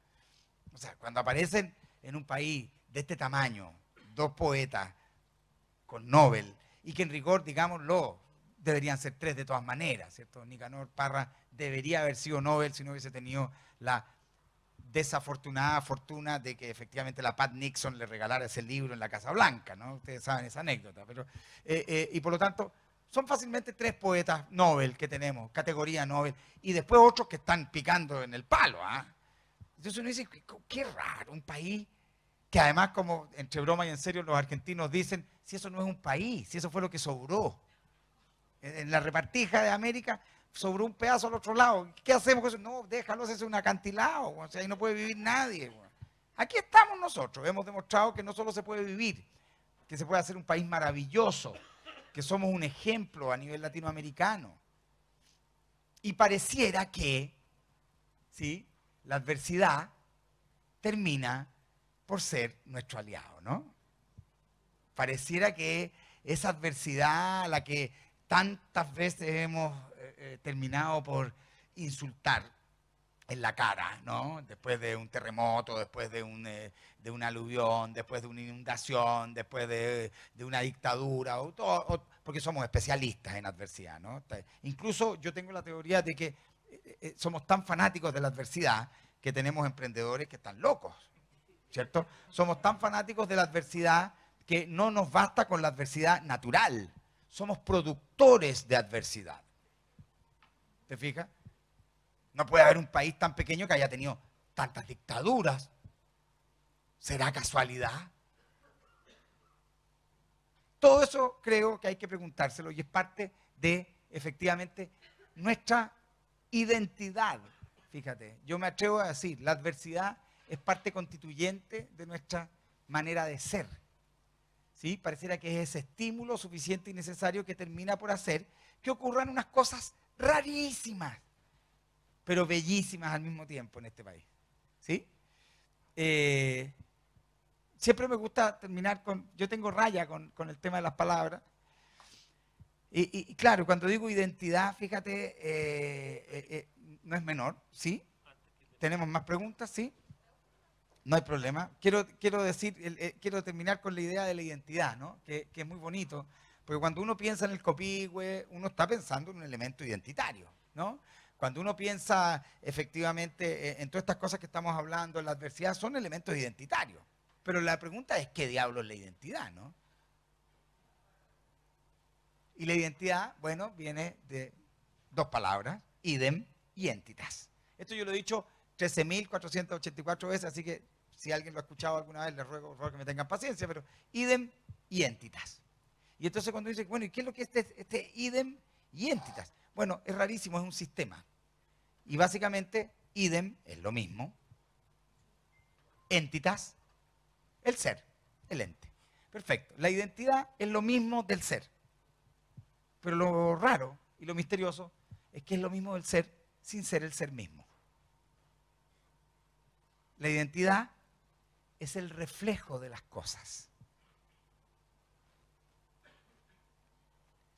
O sea, cuando aparecen en un país de este tamaño, dos poetas con Nobel, y que en rigor, digámoslo, deberían ser tres de todas maneras, ¿cierto? Nicanor Parra debería haber sido Nobel si no hubiese tenido la desafortunada fortuna de que efectivamente la Pat Nixon le regalara ese libro en la Casa Blanca, ¿no? Ustedes saben esa anécdota, pero, y por lo tanto, son fácilmente tres poetas Nobel que tenemos, categoría Nobel, y después otros que están picando en el palo, ¿ah? Entonces uno dice, qué raro, un país que además, como entre broma y en serio, los argentinos dicen, si eso no es un país, si eso fue lo que sobró. En la repartija de América sobró un pedazo al otro lado. ¿Qué hacemos con eso? No, déjalo, ese es un acantilado, o sea, ahí no puede vivir nadie. Aquí estamos nosotros, hemos demostrado que no solo se puede vivir, que se puede hacer un país maravilloso, que somos un ejemplo a nivel latinoamericano. Y pareciera que, ¿sí?, la adversidad termina por ser nuestro aliado, ¿no? Pareciera que esa adversidad a la que tantas veces hemos terminado por insultar en la cara, ¿no? Después de un terremoto, después de un aluvión, después de una inundación, después de una dictadura, porque somos especialistas en adversidad, ¿no? Incluso yo tengo la teoría de que somos tan fanáticos de la adversidad que tenemos emprendedores que están locos, ¿cierto? Somos tan fanáticos de la adversidad que no nos basta con la adversidad natural. Somos productores de adversidad. ¿Te fijas? No puede haber un país tan pequeño que haya tenido tantas dictaduras. ¿Será casualidad? Todo eso creo que hay que preguntárselo y es parte de, efectivamente, nuestra identidad. Fíjate, yo me atrevo a decir, la adversidad es parte constituyente de nuestra manera de ser. ¿Sí? Pareciera que es ese estímulo suficiente y necesario que termina por hacer que ocurran unas cosas rarísimas, pero bellísimas al mismo tiempo en este país. ¿Sí? Siempre me gusta terminar con, yo tengo raya con el tema de las palabras. Y claro, cuando digo identidad, fíjate, no es menor, ¿sí? ¿Tenemos más preguntas? ¿Sí? No hay problema. Quiero terminar con la idea de la identidad, ¿no? Que es muy bonito, porque cuando uno piensa en el copihue, uno está pensando en un elemento identitario, ¿no? Cuando uno piensa efectivamente en todas estas cosas que estamos hablando, en la adversidad, son elementos identitarios. Pero la pregunta es, ¿qué diablo es la identidad, no? Y la identidad, bueno, viene de dos palabras, idem y entitas. Esto yo lo he dicho 13.484 veces, así que si alguien lo ha escuchado alguna vez, les ruego por favor que me tengan paciencia, pero idem y entitas. Y entonces cuando dice, bueno, ¿y qué es lo que es este idem y entitas? Bueno, es rarísimo, es un sistema. Y básicamente, idem es lo mismo, entitas, el ser, el ente. Perfecto. La identidad es lo mismo del ser. Pero lo raro y lo misterioso es que es lo mismo del ser sin ser el ser mismo. La identidad es el reflejo de las cosas.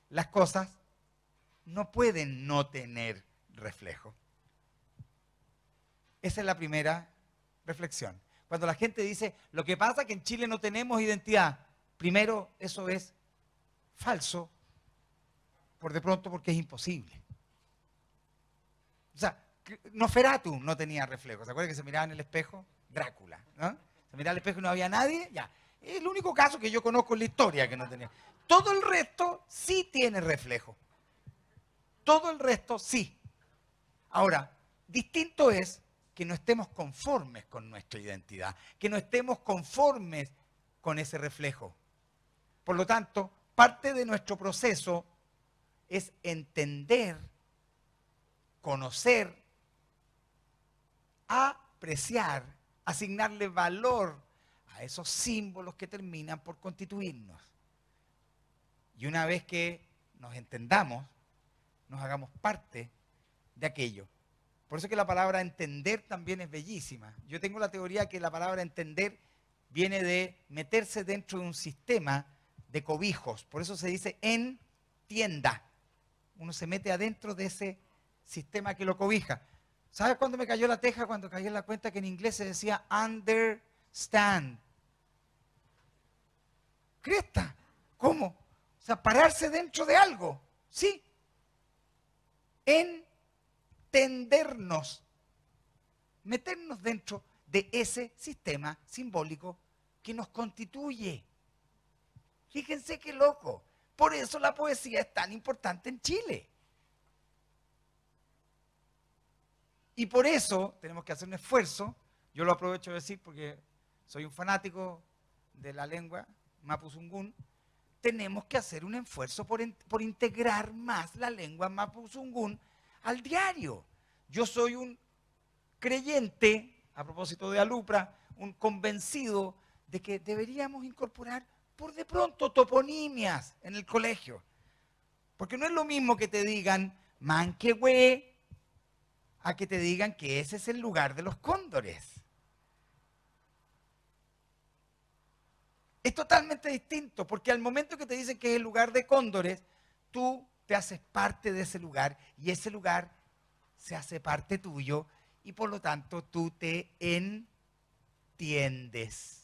Las cosas no pueden no tener reflejo. Esa es la primera reflexión. Cuando la gente dice, lo que pasa es que en Chile no tenemos identidad, primero, eso es falso, por de pronto porque es imposible. O sea, Nosferatu no tenía reflejo. ¿Se acuerdan que se miraba en el espejo? Drácula, ¿no? Se miraba al espejo y no había nadie, ya. Es el único caso que yo conozco en la historia que no tenía. Todo el resto sí tiene reflejo. Todo el resto sí. Ahora, distinto es que no estemos conformes con nuestra identidad, que no estemos conformes con ese reflejo. Por lo tanto, parte de nuestro proceso es entender, conocer, apreciar, asignarle valor a esos símbolos que terminan por constituirnos. Y una vez que nos entendamos, nos hagamos parte de aquello. Por eso que la palabra entender también es bellísima. Yo tengo la teoría que la palabra entender viene de meterse dentro de un sistema de cobijos. Por eso se dice entienda. Uno se mete adentro de ese sistema que lo cobija. ¿Sabes cuándo me cayó la teja? Cuando caí en la cuenta que en inglés se decía understand. Cresta. ¿Cómo? O sea, pararse dentro de algo. Sí. Entendernos. Meternos dentro de ese sistema simbólico que nos constituye. Fíjense qué loco. Por eso la poesía es tan importante en Chile. Y por eso tenemos que hacer un esfuerzo. Yo lo aprovecho de decir porque soy un fanático de la lengua mapuzungún. Tenemos que hacer un esfuerzo por integrar más la lengua mapuzungún al diario. Yo soy un creyente, a propósito de Alupra, un convencido de que deberíamos incorporar por de pronto toponimias en el colegio. Porque no es lo mismo que te digan Manquehue a que te digan que ese es el lugar de los cóndores. Es totalmente distinto, porque al momento que te dicen que es el lugar de cóndores, tú te haces parte de ese lugar y ese lugar se hace parte tuyo y por lo tanto tú te entiendes.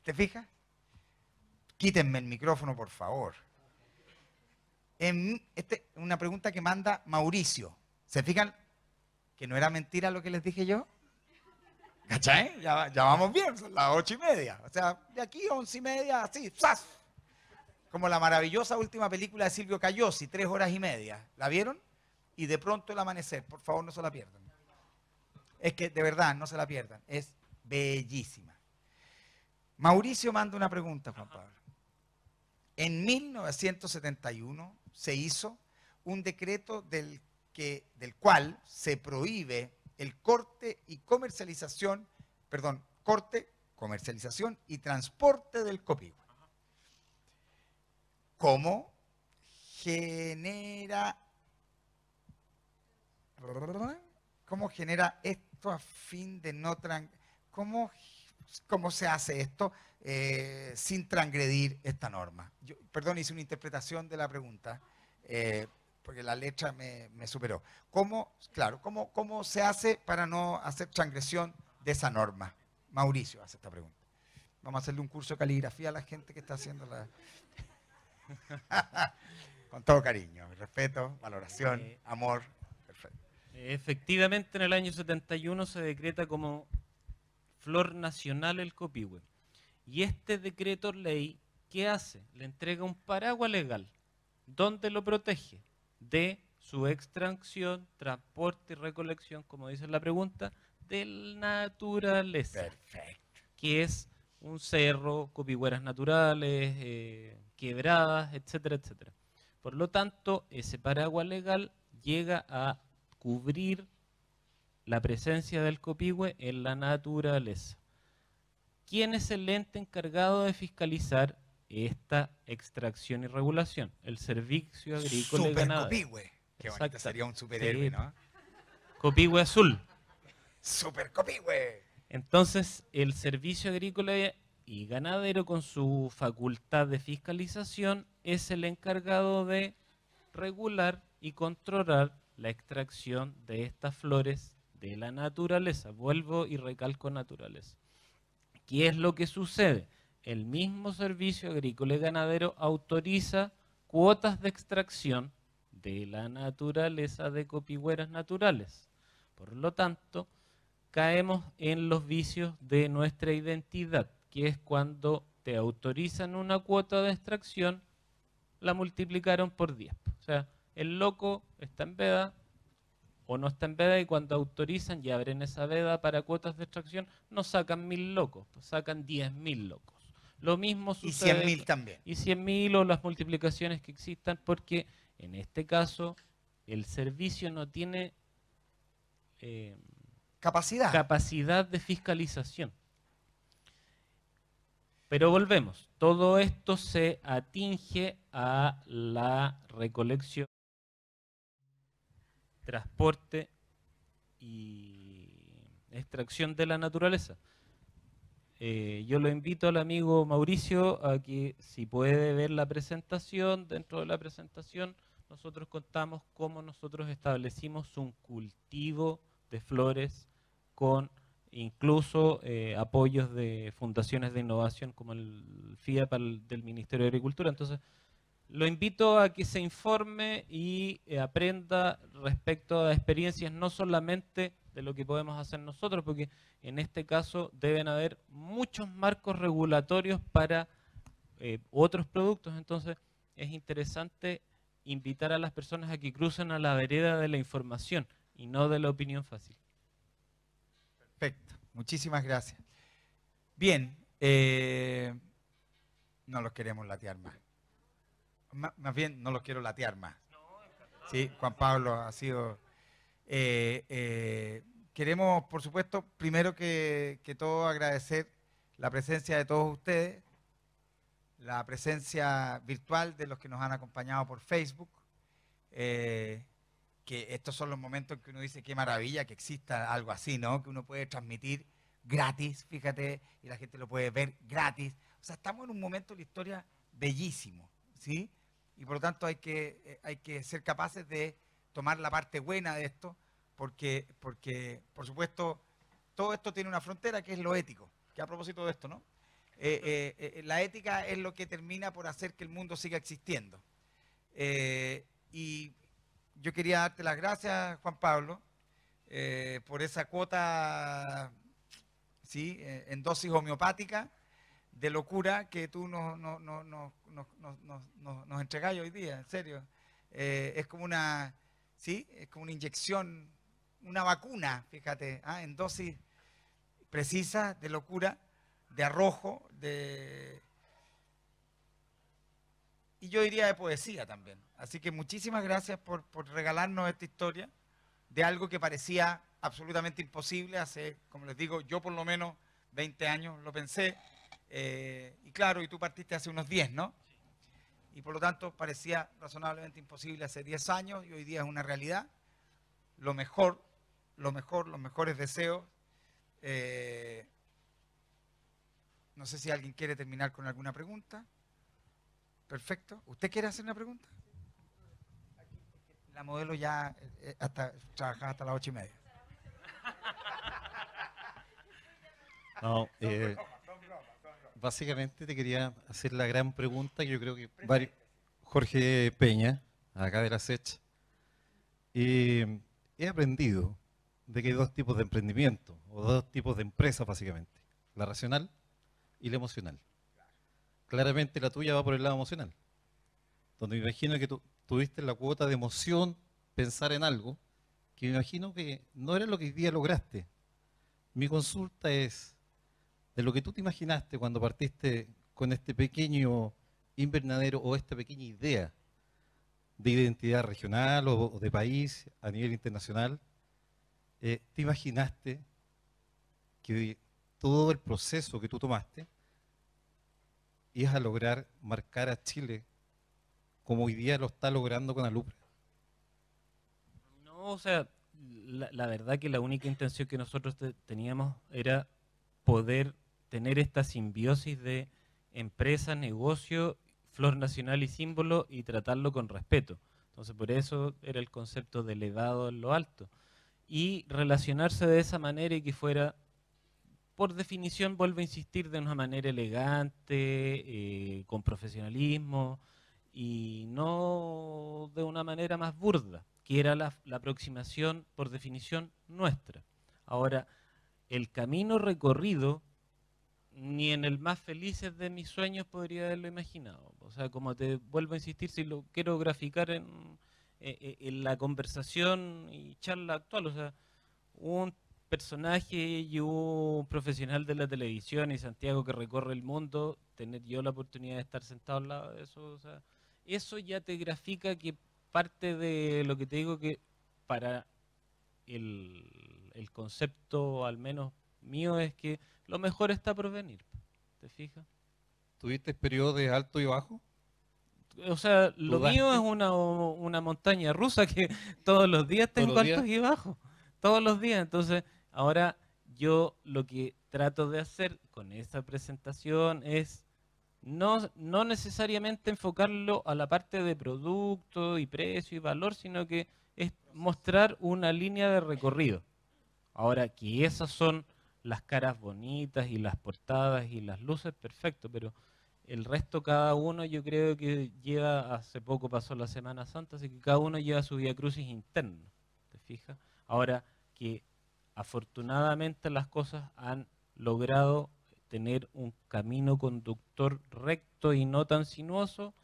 ¿Te fijas? Quítenme el micrófono, por favor. Una pregunta que manda Mauricio. ¿Se fijan que no era mentira lo que les dije yo? ¿Cachai? Ya vamos bien, son las 8:30. O sea, de aquí a 11:30, así, ¡zas! Como la maravillosa última película de Silvio Cagliozzi, 3 horas y media. ¿La vieron? Y de pronto el amanecer. Por favor, no se la pierdan. Es que, de verdad, no se la pierdan. Es bellísima. Mauricio manda una pregunta, Juan Pablo. En 1971 se hizo un decreto del cual se prohíbe el corte, comercialización y transporte del copihue. ¿Cómo genera esto a fin de no ¿Cómo se hace esto sin transgredir esta norma? Perdón, hice una interpretación de la pregunta, porque la letra me superó. ¿Cómo se hace para no hacer transgresión de esa norma? Mauricio hace esta pregunta. Vamos a hacerle un curso de caligrafía a la gente que está haciendo la... Con todo cariño, respeto, valoración, amor. Perfecto. Efectivamente, en el año 71 se decreta como flor nacional el copihue. Y este decreto ley, ¿qué hace? Le entrega un paraguas legal. ¿Dónde lo protege? De su extracción, transporte y recolección, como dice la pregunta, de la naturaleza. Perfecto. Que es un cerro, copihue naturales, quebradas, etcétera, etcétera. Por lo tanto, ese paraguas legal llega a cubrir la presencia del copihue en la naturaleza. ¿Quién es el ente encargado de fiscalizar esta extracción y regulación? El Servicio Agrícola y Ganadero. Copihue. Qué bonito, sería un superhéroe, Sí. ¿no? Copihue azul. Super copihue. Entonces, el Servicio Agrícola y Ganadero, con su facultad de fiscalización, es el encargado de regular y controlar la extracción de estas flores de la naturaleza. Vuelvo y recalco naturaleza. ¿Qué es lo que sucede? El mismo Servicio Agrícola y Ganadero autoriza cuotas de extracción de la naturaleza de copihue naturales. Por lo tanto, caemos en los vicios de nuestra identidad, que es cuando te autorizan una cuota de extracción, la multiplicaron por 10. O sea, el loco está en veda o no está en veda, y cuando autorizan y abren esa veda para cuotas de extracción, no sacan 1000 locos, pues sacan 10.000 locos. Lo mismo sucede... Y 100.000 también. Y 100.000 o las multiplicaciones que existan, porque en este caso el servicio no tiene capacidad de fiscalización. Pero volvemos, todo esto se atinge a la recolección, transporte y extracción de la naturaleza. Yo lo invito al amigo Mauricio a que, si puede ver la presentación, dentro de la presentación nosotros contamos cómo nosotros establecimos un cultivo de flores con incluso apoyos de fundaciones de innovación como el FIAP del Ministerio de Agricultura. Entonces, lo invito a que se informe y aprenda respecto a experiencias, no solamente de lo que podemos hacer nosotros, porque en este caso deben haber muchos marcos regulatorios para otros productos. Entonces, es interesante invitar a las personas a que crucen a la vereda de la información y no de la opinión fácil. Perfecto, muchísimas gracias. Bien, no los queremos latear más. Más bien, no los quiero latear más. Sí, Juan Pablo ha sido... queremos, por supuesto, primero que todo agradecer la presencia de todos ustedes, la presencia virtual de los que nos han acompañado por Facebook, que estos son los momentos en que uno dice qué maravilla que exista algo así, ¿no? Que uno puede transmitir gratis, fíjate, y la gente lo puede ver gratis. O sea, estamos en un momento de la historia bellísimo, ¿sí? Y por lo tanto hay que ser capaces de tomar la parte buena de esto, porque, por supuesto, todo esto tiene una frontera que es lo ético, que a propósito de esto, ¿no? La ética es lo que termina por hacer que el mundo siga existiendo. Y yo quería darte las gracias, Juan Pablo, por esa cuota, ¿sí? En dosis homeopática de locura que tú nos entregás hoy día, en serio. Es como una, ¿sí? Es como una inyección, una vacuna, fíjate, en dosis precisas de locura, de arrojo, y yo diría de poesía también. Así que muchísimas gracias por regalarnos esta historia de algo que parecía absolutamente imposible hace, como les digo, yo por lo menos 20 años lo pensé, y claro, y tú partiste hace unos 10, ¿no? Y por lo tanto parecía razonablemente imposible hace 10 años y hoy día es una realidad. Lo mejor, los mejores deseos. No sé si alguien quiere terminar con alguna pregunta. Perfecto. ¿Usted quiere hacer una pregunta? La modelo ya trabajaba hasta las 8:30. No, básicamente te quería hacer la gran pregunta que yo creo que Jorge Peña, acá de la SECH, he aprendido de que hay dos tipos de emprendimiento, o dos tipos de empresas básicamente, la racional y la emocional. Claramente la tuya va por el lado emocional, donde me imagino que tú tuviste la cuota de emoción, pensar en algo, que me imagino que no era lo que hoy día lograste. Mi consulta es, de lo que tú te imaginaste cuando partiste con este pequeño invernadero o esta pequeña idea de identidad regional o de país a nivel internacional, ¿te imaginaste que todo el proceso que tú tomaste ibas a lograr marcar a Chile como hoy día lo está logrando con Alupra? No, o sea, la verdad que la única intención que nosotros teníamos era poder tener esta simbiosis de empresa, negocio, flor nacional y símbolo y tratarlo con respeto. Entonces, por eso era el concepto de elevado en lo alto. Y relacionarse de esa manera y que fuera, por definición, vuelvo a insistir, de una manera elegante, con profesionalismo y no de una manera más burda, que era la aproximación, por definición, nuestra. Ahora, el camino recorrido, ni en el más felices de mis sueños podría haberlo imaginado. O sea, como te vuelvo a insistir, si lo quiero graficar en la conversación y charla actual, o sea, un personaje y un profesional de la televisión y Santiago que recorre el mundo, tener yo la oportunidad de estar sentado al lado de eso, o sea, eso ya te grafica que parte de lo que te digo que para el concepto, al menos mío, es que lo mejor está por venir. ¿Te fijas? ¿Tuviste periodos de alto y bajo? O sea, lo ¿Dudaste? mío es una montaña rusa que todos los días ¿Todos tengo los días? altos y bajos. Todos los días. Entonces, ahora yo lo que trato de hacer con esta presentación es no necesariamente enfocarlo a la parte de producto y precio y valor, sino que es mostrar una línea de recorrido. Ahora, que esas son las caras bonitas y las portadas y las luces, perfecto, pero el resto cada uno yo creo que lleva, hace poco pasó la Semana Santa, así que cada uno lleva su vía crucis interno, ¿te fijas? Ahora que afortunadamente las cosas han logrado tener un camino conductor recto y no tan sinuoso,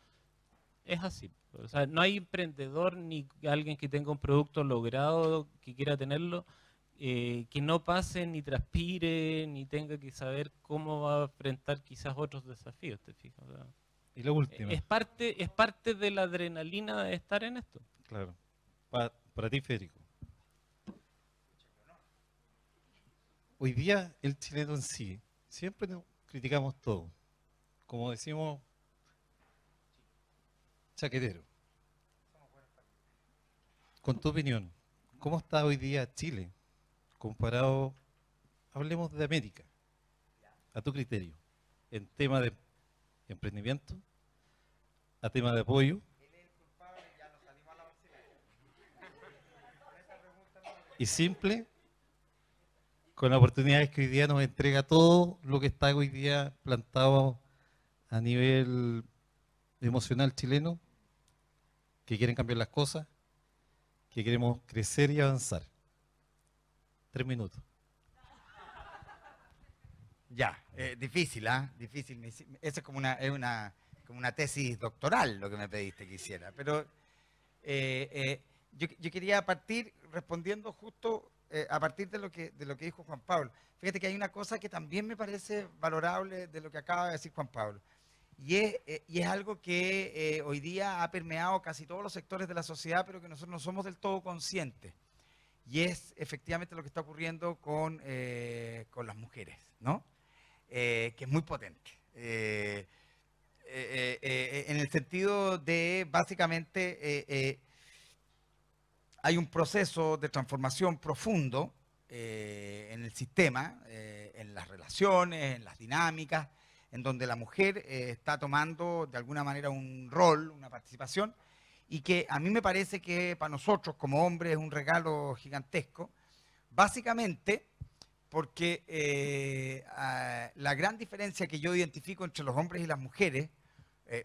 es así. O sea, no hay emprendedor ni alguien que tenga un producto logrado que quiera tenerlo, que no pase ni transpire ni tenga que saber cómo va a enfrentar quizás otros desafíos, ¿te fijas? O sea, Y la última, es parte de la adrenalina de estar en esto. claro, para ti, Federico. Hoy día el chileno en sí, siempre nos criticamos todo. Como decimos, chaquetero. Con tu opinión, ¿cómo está hoy día Chile comparado hablemos de América, a tu criterio, en tema de emprendimiento, a tema de apoyo. Y simple, con las oportunidades que hoy día nos entrega todo lo que está hoy día plantado a nivel emocional chileno, que quieren cambiar las cosas, que queremos crecer y avanzar. 3 minutos. Ya, difícil, ¿ah? Difícil. Eso es como una tesis doctoral lo que me pediste que hiciera. Pero yo quería partir respondiendo justo a partir de lo que dijo Juan Pablo. Fíjate que hay una cosa que también me parece valorable de lo que acaba de decir Juan Pablo. Y es algo que hoy día ha permeado casi todos los sectores de la sociedad, pero que nosotros no somos del todo conscientes. Y es efectivamente lo que está ocurriendo con las mujeres, ¿no? Que es muy potente. En el sentido de, básicamente, hay un proceso de transformación profundo en el sistema, en las relaciones, en las dinámicas, en donde la mujer está tomando de alguna manera un rol, una participación, y que a mí me parece que para nosotros como hombres es un regalo gigantesco, básicamente porque la gran diferencia que yo identifico entre los hombres y las mujeres,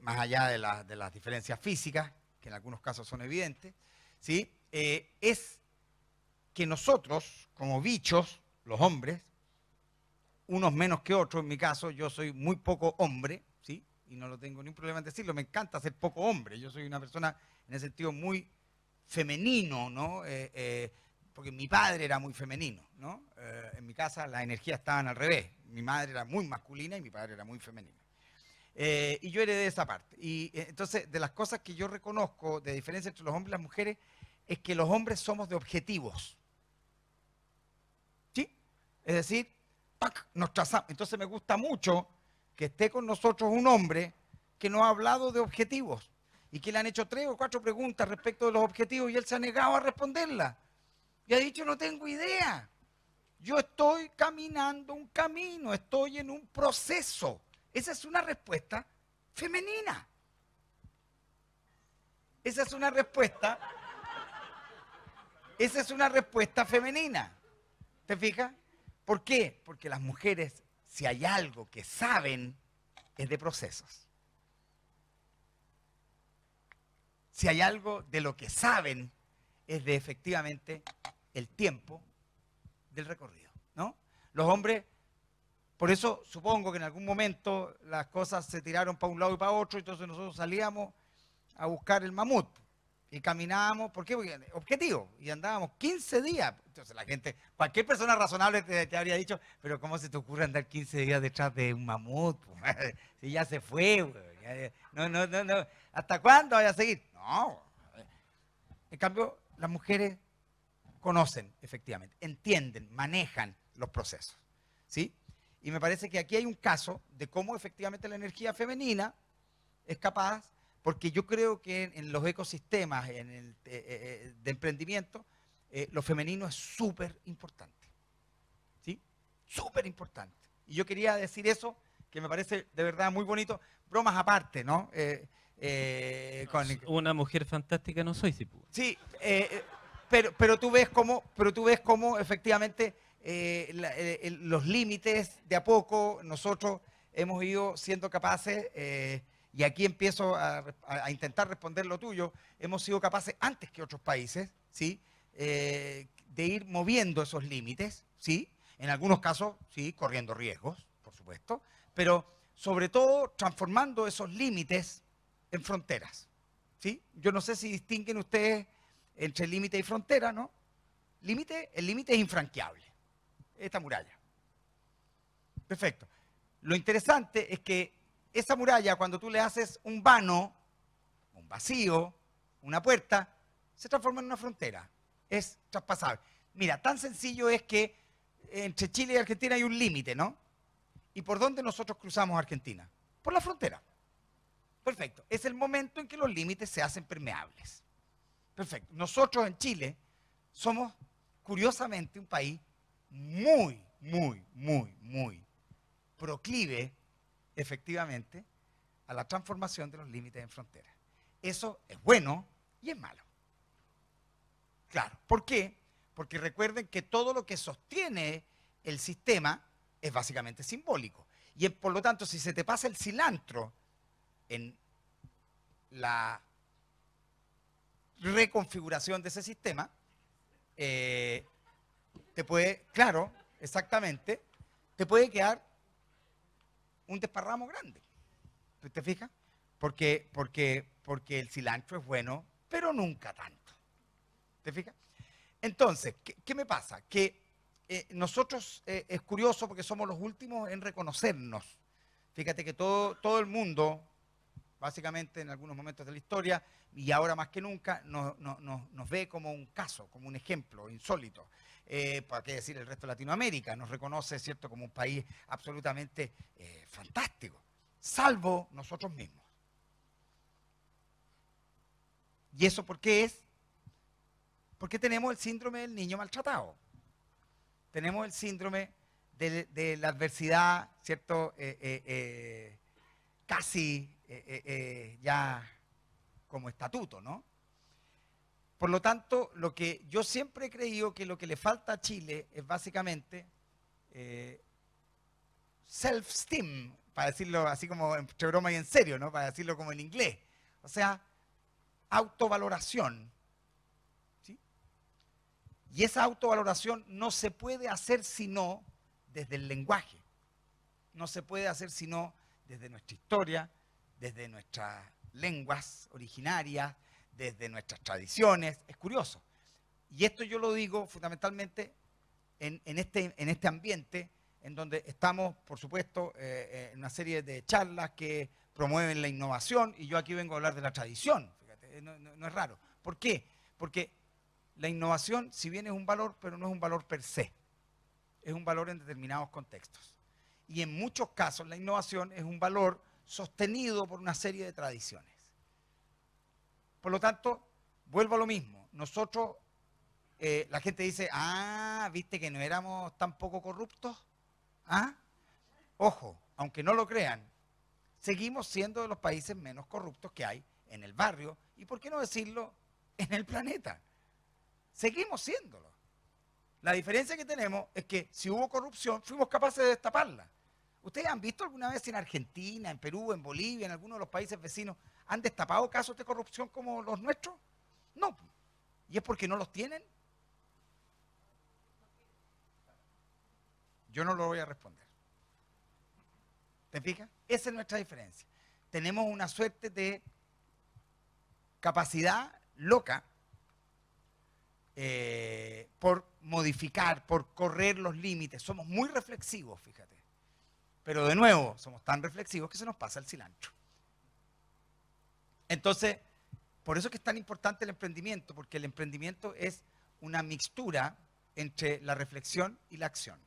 más allá de las diferencias físicas, que en algunos casos son evidentes, ¿sí? Es que nosotros, como bichos, los hombres, unos menos que otros, en mi caso, yo soy muy poco hombre, ¿sí? Y no lo tengo ningún problema en decirlo, me encanta ser poco hombre, yo soy una persona en ese sentido muy femenino, ¿no? Porque mi padre era muy femenino, ¿no? En mi casa las energías estaban al revés, mi madre era muy masculina y mi padre era muy femenino. Y yo heredé esa parte. Y entonces, de las cosas que yo reconozco de diferencia entre los hombres y las mujeres, es que los hombres somos de objetivos. ¿Sí? Es decir, ¡pac!, nos trazamos. Entonces me gusta mucho que esté con nosotros un hombre que nos ha hablado de objetivos y que le han hecho 3 o 4 preguntas respecto de los objetivos y él se ha negado a responderlas. Y ha dicho, no tengo idea. Yo estoy caminando un camino, estoy en un proceso. Esa es una respuesta femenina. Esa es una respuesta femenina. ¿Te fijas? ¿Por qué? Porque las mujeres, si hay algo que saben, es de procesos. Si hay algo de lo que saben, es de efectivamente el tiempo del recorrido, ¿no? Los hombres, por eso supongo que en algún momento las cosas se tiraron para un lado y para otro, entonces nosotros salíamos a buscar el mamut y caminábamos, ¿por qué? Porque objetivo, y andábamos 15 días. Entonces la gente, cualquier persona razonable te habría dicho, pero ¿cómo se te ocurre andar 15 días detrás de un mamut? Si ya se fue, güey. No. ¿Hasta cuándo vaya a seguir? No. En cambio, las mujeres conocen, efectivamente, entienden, manejan los procesos, ¿sí? Y me parece que aquí hay un caso de cómo efectivamente la energía femenina es capaz, porque yo creo que en los ecosistemas de emprendimiento, lo femenino es súper importante, ¿sí? Súper importante. Y yo quería decir eso, que me parece de verdad muy bonito, bromas aparte, ¿no? Una mujer fantástica no soy, Cipu. Sí, pero tú ves cómo efectivamente los límites de a poco nosotros hemos ido siendo capaces, y aquí empiezo a intentar responder lo tuyo, hemos sido capaces antes que otros países, ¿sí? De ir moviendo esos límites, ¿sí? En algunos casos, sí, corriendo riesgos, por supuesto, pero sobre todo transformando esos límites en fronteras, ¿sí? Yo no sé si distinguen ustedes entre límite y frontera, ¿no? El límite es infranqueable, esta muralla. Perfecto. Lo interesante es que esa muralla, cuando tú le haces un vano, un vacío, una puerta, se transforma en una frontera. Es traspasable. Mira, tan sencillo es que entre Chile y Argentina hay un límite, ¿no? ¿Y por dónde nosotros cruzamos Argentina? Por la frontera. Perfecto. Es el momento en que los límites se hacen permeables. Perfecto. Nosotros en Chile somos, curiosamente, un país muy muy proclive, efectivamente, a la transformación de los límites en fronteras. Eso es bueno y es malo. Claro, ¿por qué? Porque recuerden que todo lo que sostiene el sistema es básicamente simbólico. Y por lo tanto, si se te pasa el cilantro en la reconfiguración de ese sistema, te puede, claro, exactamente, te puede quedar un desparramo grande. ¿Te fijas? Porque el cilantro es bueno, pero nunca tanto. ¿Te fijas? Entonces, ¿qué me pasa? Que nosotros, es curioso porque somos los últimos en reconocernos. Fíjate que todo el mundo, básicamente en algunos momentos de la historia, y ahora más que nunca, nos ve como un caso, como un ejemplo insólito. ¿Para qué decir el resto de Latinoamérica? Nos reconoce, ¿cierto?, como un país absolutamente fantástico, salvo nosotros mismos. ¿Y eso por qué es? Porque tenemos el síndrome del niño maltratado. Tenemos el síndrome de la adversidad, ¿cierto?, casi ya como estatuto, ¿no? Por lo tanto, lo que yo siempre he creído que lo que le falta a Chile es básicamente self-esteem, para decirlo así como entre broma y en serio, ¿no? Para decirlo como en inglés. O sea, autovaloración. ¿Sí? Y esa autovaloración no se puede hacer sino desde el lenguaje. No se puede hacer sino desde nuestra historia, desde nuestras lenguas originarias, desde nuestras tradiciones. Es curioso. Y esto yo lo digo fundamentalmente en este ambiente en donde estamos, por supuesto, en una serie de charlas que promueven la innovación, y yo aquí vengo a hablar de la tradición. Fíjate, no es raro. ¿Por qué? Porque la innovación, si bien es un valor, pero no es un valor per se. Es un valor en determinados contextos. Y en muchos casos la innovación es un valor sostenido por una serie de tradiciones. Por lo tanto, vuelvo a lo mismo. Nosotros, la gente dice, ¿viste que no éramos tan poco corruptos? ¿Ah? Ojo, aunque no lo crean, seguimos siendo de los países menos corruptos que hay en el barrio y, por qué no decirlo, en el planeta. Seguimos siéndolo. La diferencia que tenemos es que si hubo corrupción, fuimos capaces de destaparla. ¿Ustedes han visto alguna vez en Argentina, en Perú, en Bolivia, en algunos de los países vecinos, han destapado casos de corrupción como los nuestros? No. ¿Y es porque no los tienen? Yo no lo voy a responder. ¿Te fijas? Esa es nuestra diferencia. Tenemos una suerte de capacidad loca por modificar, por correr los límites. Somos muy reflexivos, fíjate. Pero de nuevo, somos tan reflexivos que se nos pasa el cilantro. Entonces, por eso es que es tan importante el emprendimiento, porque el emprendimiento es una mixtura entre la reflexión y la acción.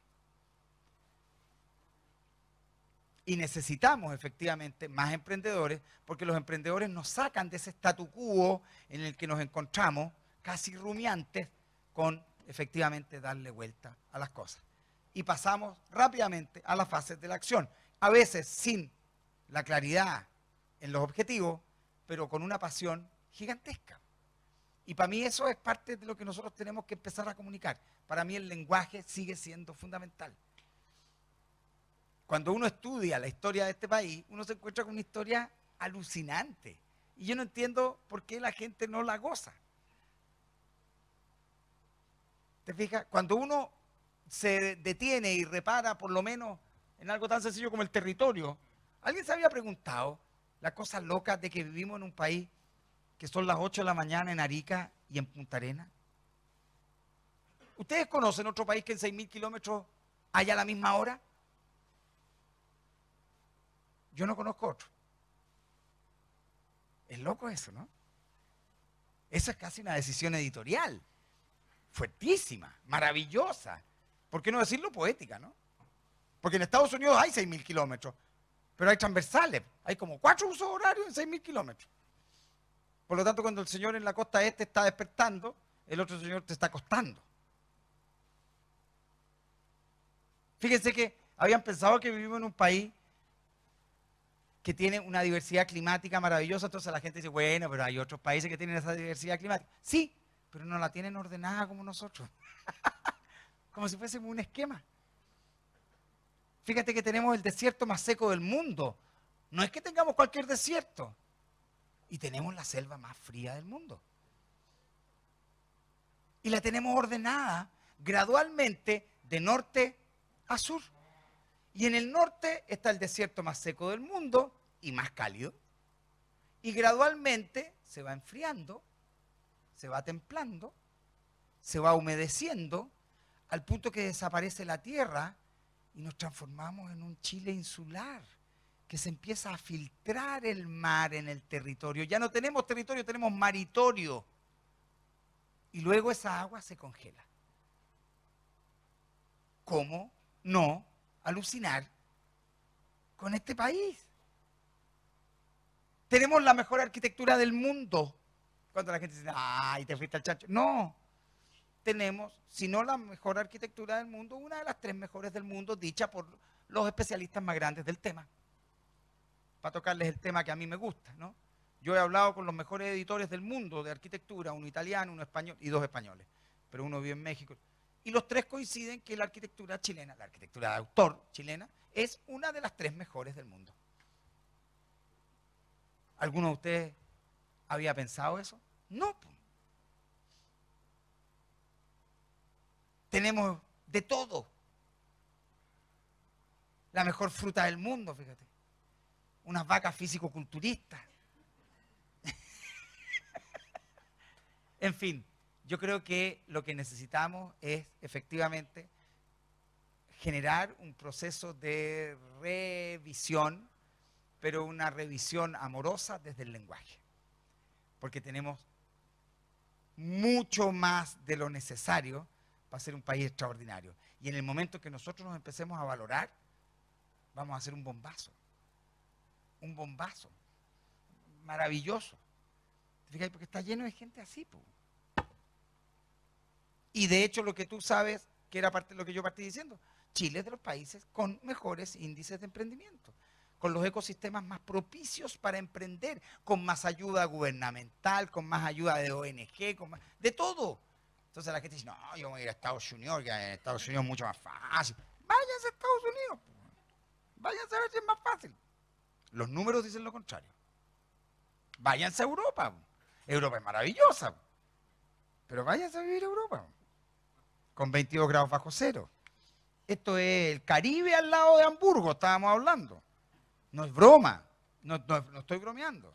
Y necesitamos efectivamente más emprendedores, porque los emprendedores nos sacan de ese statu quo en el que nos encontramos, casi rumiantes, con efectivamente darle vuelta a las cosas. Y pasamos rápidamente a las fases de la acción, a veces sin la claridad en los objetivos, pero con una pasión gigantesca. Y para mí eso es parte de lo que nosotros tenemos que empezar a comunicar. Para mí el lenguaje sigue siendo fundamental. Cuando uno estudia la historia de este país, uno se encuentra con una historia alucinante. Y yo no entiendo por qué la gente no la goza. ¿Te fijas? Cuando uno se detiene y repara por lo menos en algo tan sencillo como el territorio, ¿alguien se había preguntado la cosa loca de que vivimos en un país que son las 8 de la mañana en Arica y en Punta Arenas? ¿Ustedes conocen otro país que en 6.000 kilómetros haya la misma hora? Yo no conozco otro. Es loco eso, ¿no? Eso es casi una decisión editorial. Fuertísima, maravillosa. ¿Por qué no decirlo poética, no? Porque en Estados Unidos hay 6.000 kilómetros, pero hay transversales. Hay como 4 usos horarios en 6.000 kilómetros. Por lo tanto, cuando el señor en la costa este está despertando, el otro señor te está acostando. Fíjense que habían pensado que vivimos en un país que tiene una diversidad climática maravillosa, entonces la gente dice, bueno, pero hay otros países que tienen esa diversidad climática. Sí, pero no la tienen ordenada como nosotros. Como si fuésemos un esquema. Fíjate que tenemos el desierto más seco del mundo. No es que tengamos cualquier desierto. Y tenemos la selva más fría del mundo. Y la tenemos ordenada gradualmente de norte a sur. Y en el norte está el desierto más seco del mundo y más cálido. Y gradualmente se va enfriando, se va templando, se va humedeciendo, al punto que desaparece la tierra y nos transformamos en un Chile insular, que se empieza a filtrar el mar en el territorio. Ya no tenemos territorio, tenemos maritorio. Y luego esa agua se congela. ¿Cómo no alucinar con este país? Tenemos la mejor arquitectura del mundo. Cuando la gente dice, ay, te fuiste al chancho. No, tenemos, si no la mejor arquitectura del mundo, una de las 3 mejores del mundo, dicha por los especialistas más grandes del tema. Para tocarles el tema que a mí me gusta, ¿no? Yo he hablado con los mejores editores del mundo de arquitectura, uno italiano, uno español y 2 españoles, pero uno vive en México. Y los 3 coinciden que la arquitectura chilena, la arquitectura de autor chilena, es una de las 3 mejores del mundo. ¿Alguno de ustedes había pensado eso? No. Tenemos de todo. La mejor fruta del mundo, fíjate. Unas vacas físico-culturistas. En fin, yo creo que lo que necesitamos es efectivamente generar un proceso de revisión, pero una revisión amorosa desde el lenguaje. Porque tenemos mucho más de lo necesario para ser un país extraordinario. Y en el momento que nosotros nos empecemos a valorar, vamos a hacer un bombazo. Un bombazo. Maravilloso. ¿Te fijas? Porque está lleno de gente así, po. Y de hecho lo que tú sabes, que era parte de lo que yo partí diciendo, Chile es de los países con mejores índices de emprendimiento, con los ecosistemas más propicios para emprender, con más ayuda gubernamental, con más ayuda de ONG, con más, de todo. Entonces la gente dice, no, yo voy a ir a Estados Unidos, que en Estados Unidos es mucho más fácil. Váyanse a Estados Unidos, váyanse a ver si es más fácil. Los números dicen lo contrario. Váyanse a Europa. Europa es maravillosa, pero váyanse a vivir a Europa, con 22 grados bajo cero. Esto es el Caribe al lado de Hamburgo, estábamos hablando. No es broma, no estoy bromeando.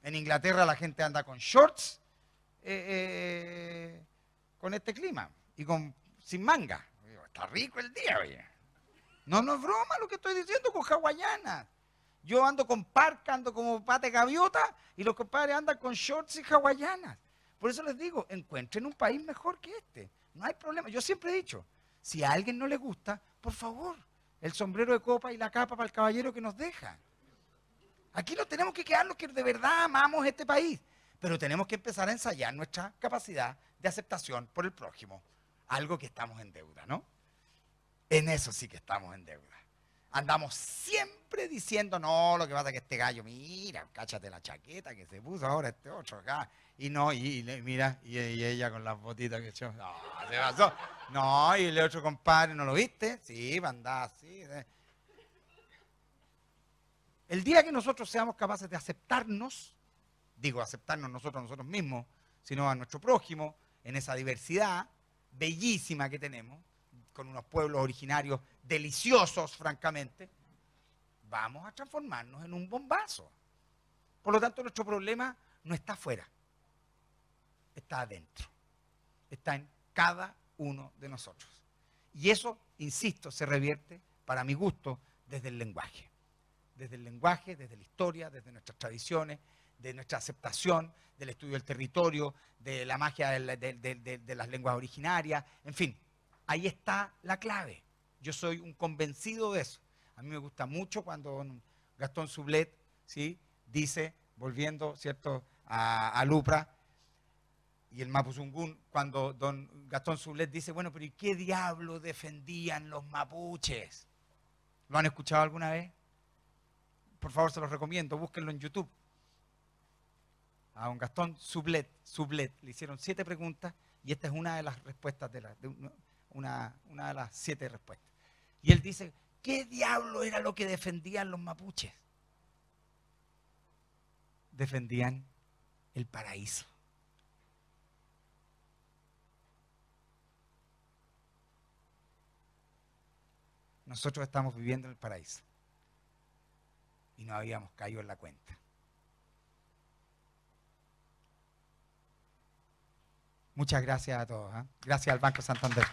En Inglaterra la gente anda con shorts, con este clima, y sin manga. Está rico el día, oye. No es broma lo que estoy diciendo, con hawaianas. Yo ando con parca, ando como pate gaviota, y los compadres andan con shorts y hawaianas. Por eso les digo, encuentren un país mejor que este. No hay problema. Yo siempre he dicho, si a alguien no le gusta, por favor, el sombrero de copa y la capa para el caballero que nos deja. Aquí no tenemos que quedar los que de verdad amamos este país, pero tenemos que empezar a ensayar nuestra capacidad de aceptación por el prójimo. Algo que estamos en deuda, ¿no? En eso sí que estamos en deuda. Andamos siempre diciendo, no, lo que pasa es que este gallo, mira, cáchate la chaqueta que se puso ahora este otro acá. Y no, mira, y ella con las botitas que echó, no, se pasó. No, y el otro compadre, ¿no lo viste? Sí, va a andar así. El día que nosotros seamos capaces de aceptarnos, digo aceptarnos nosotros mismos, sino a nuestro prójimo, en esa diversidad bellísima que tenemos, con unos pueblos originarios deliciosos, francamente, vamos a transformarnos en un bombazo. Por lo tanto, nuestro problema no está afuera, está adentro, está en cada uno de nosotros. Y eso, insisto, se revierte, para mi gusto, desde el lenguaje. Desde el lenguaje, desde la historia, desde nuestras tradiciones, de nuestra aceptación, del estudio del territorio, de la magia de las lenguas originarias, en fin. Ahí está la clave. Yo soy un convencido de eso. A mí me gusta mucho cuando Gastón Sublet, ¿sí?, dice, volviendo, ¿cierto?, a Lupra, Y el Mapuzungún, cuando don Gastón Sublet dice, bueno, pero ¿y qué diablo defendían los mapuches? ¿Lo han escuchado alguna vez? Por favor, se los recomiendo, búsquenlo en YouTube. A don Gastón Sublet, le hicieron 7 preguntas y esta es una de las respuestas, una de las 7 respuestas. Y él dice, ¿qué diablo era lo que defendían los mapuches? Defendían el paraíso. Nosotros estamos viviendo en el paraíso y no habíamos caído en la cuenta. Muchas gracias a todos. Gracias al Banco Santander.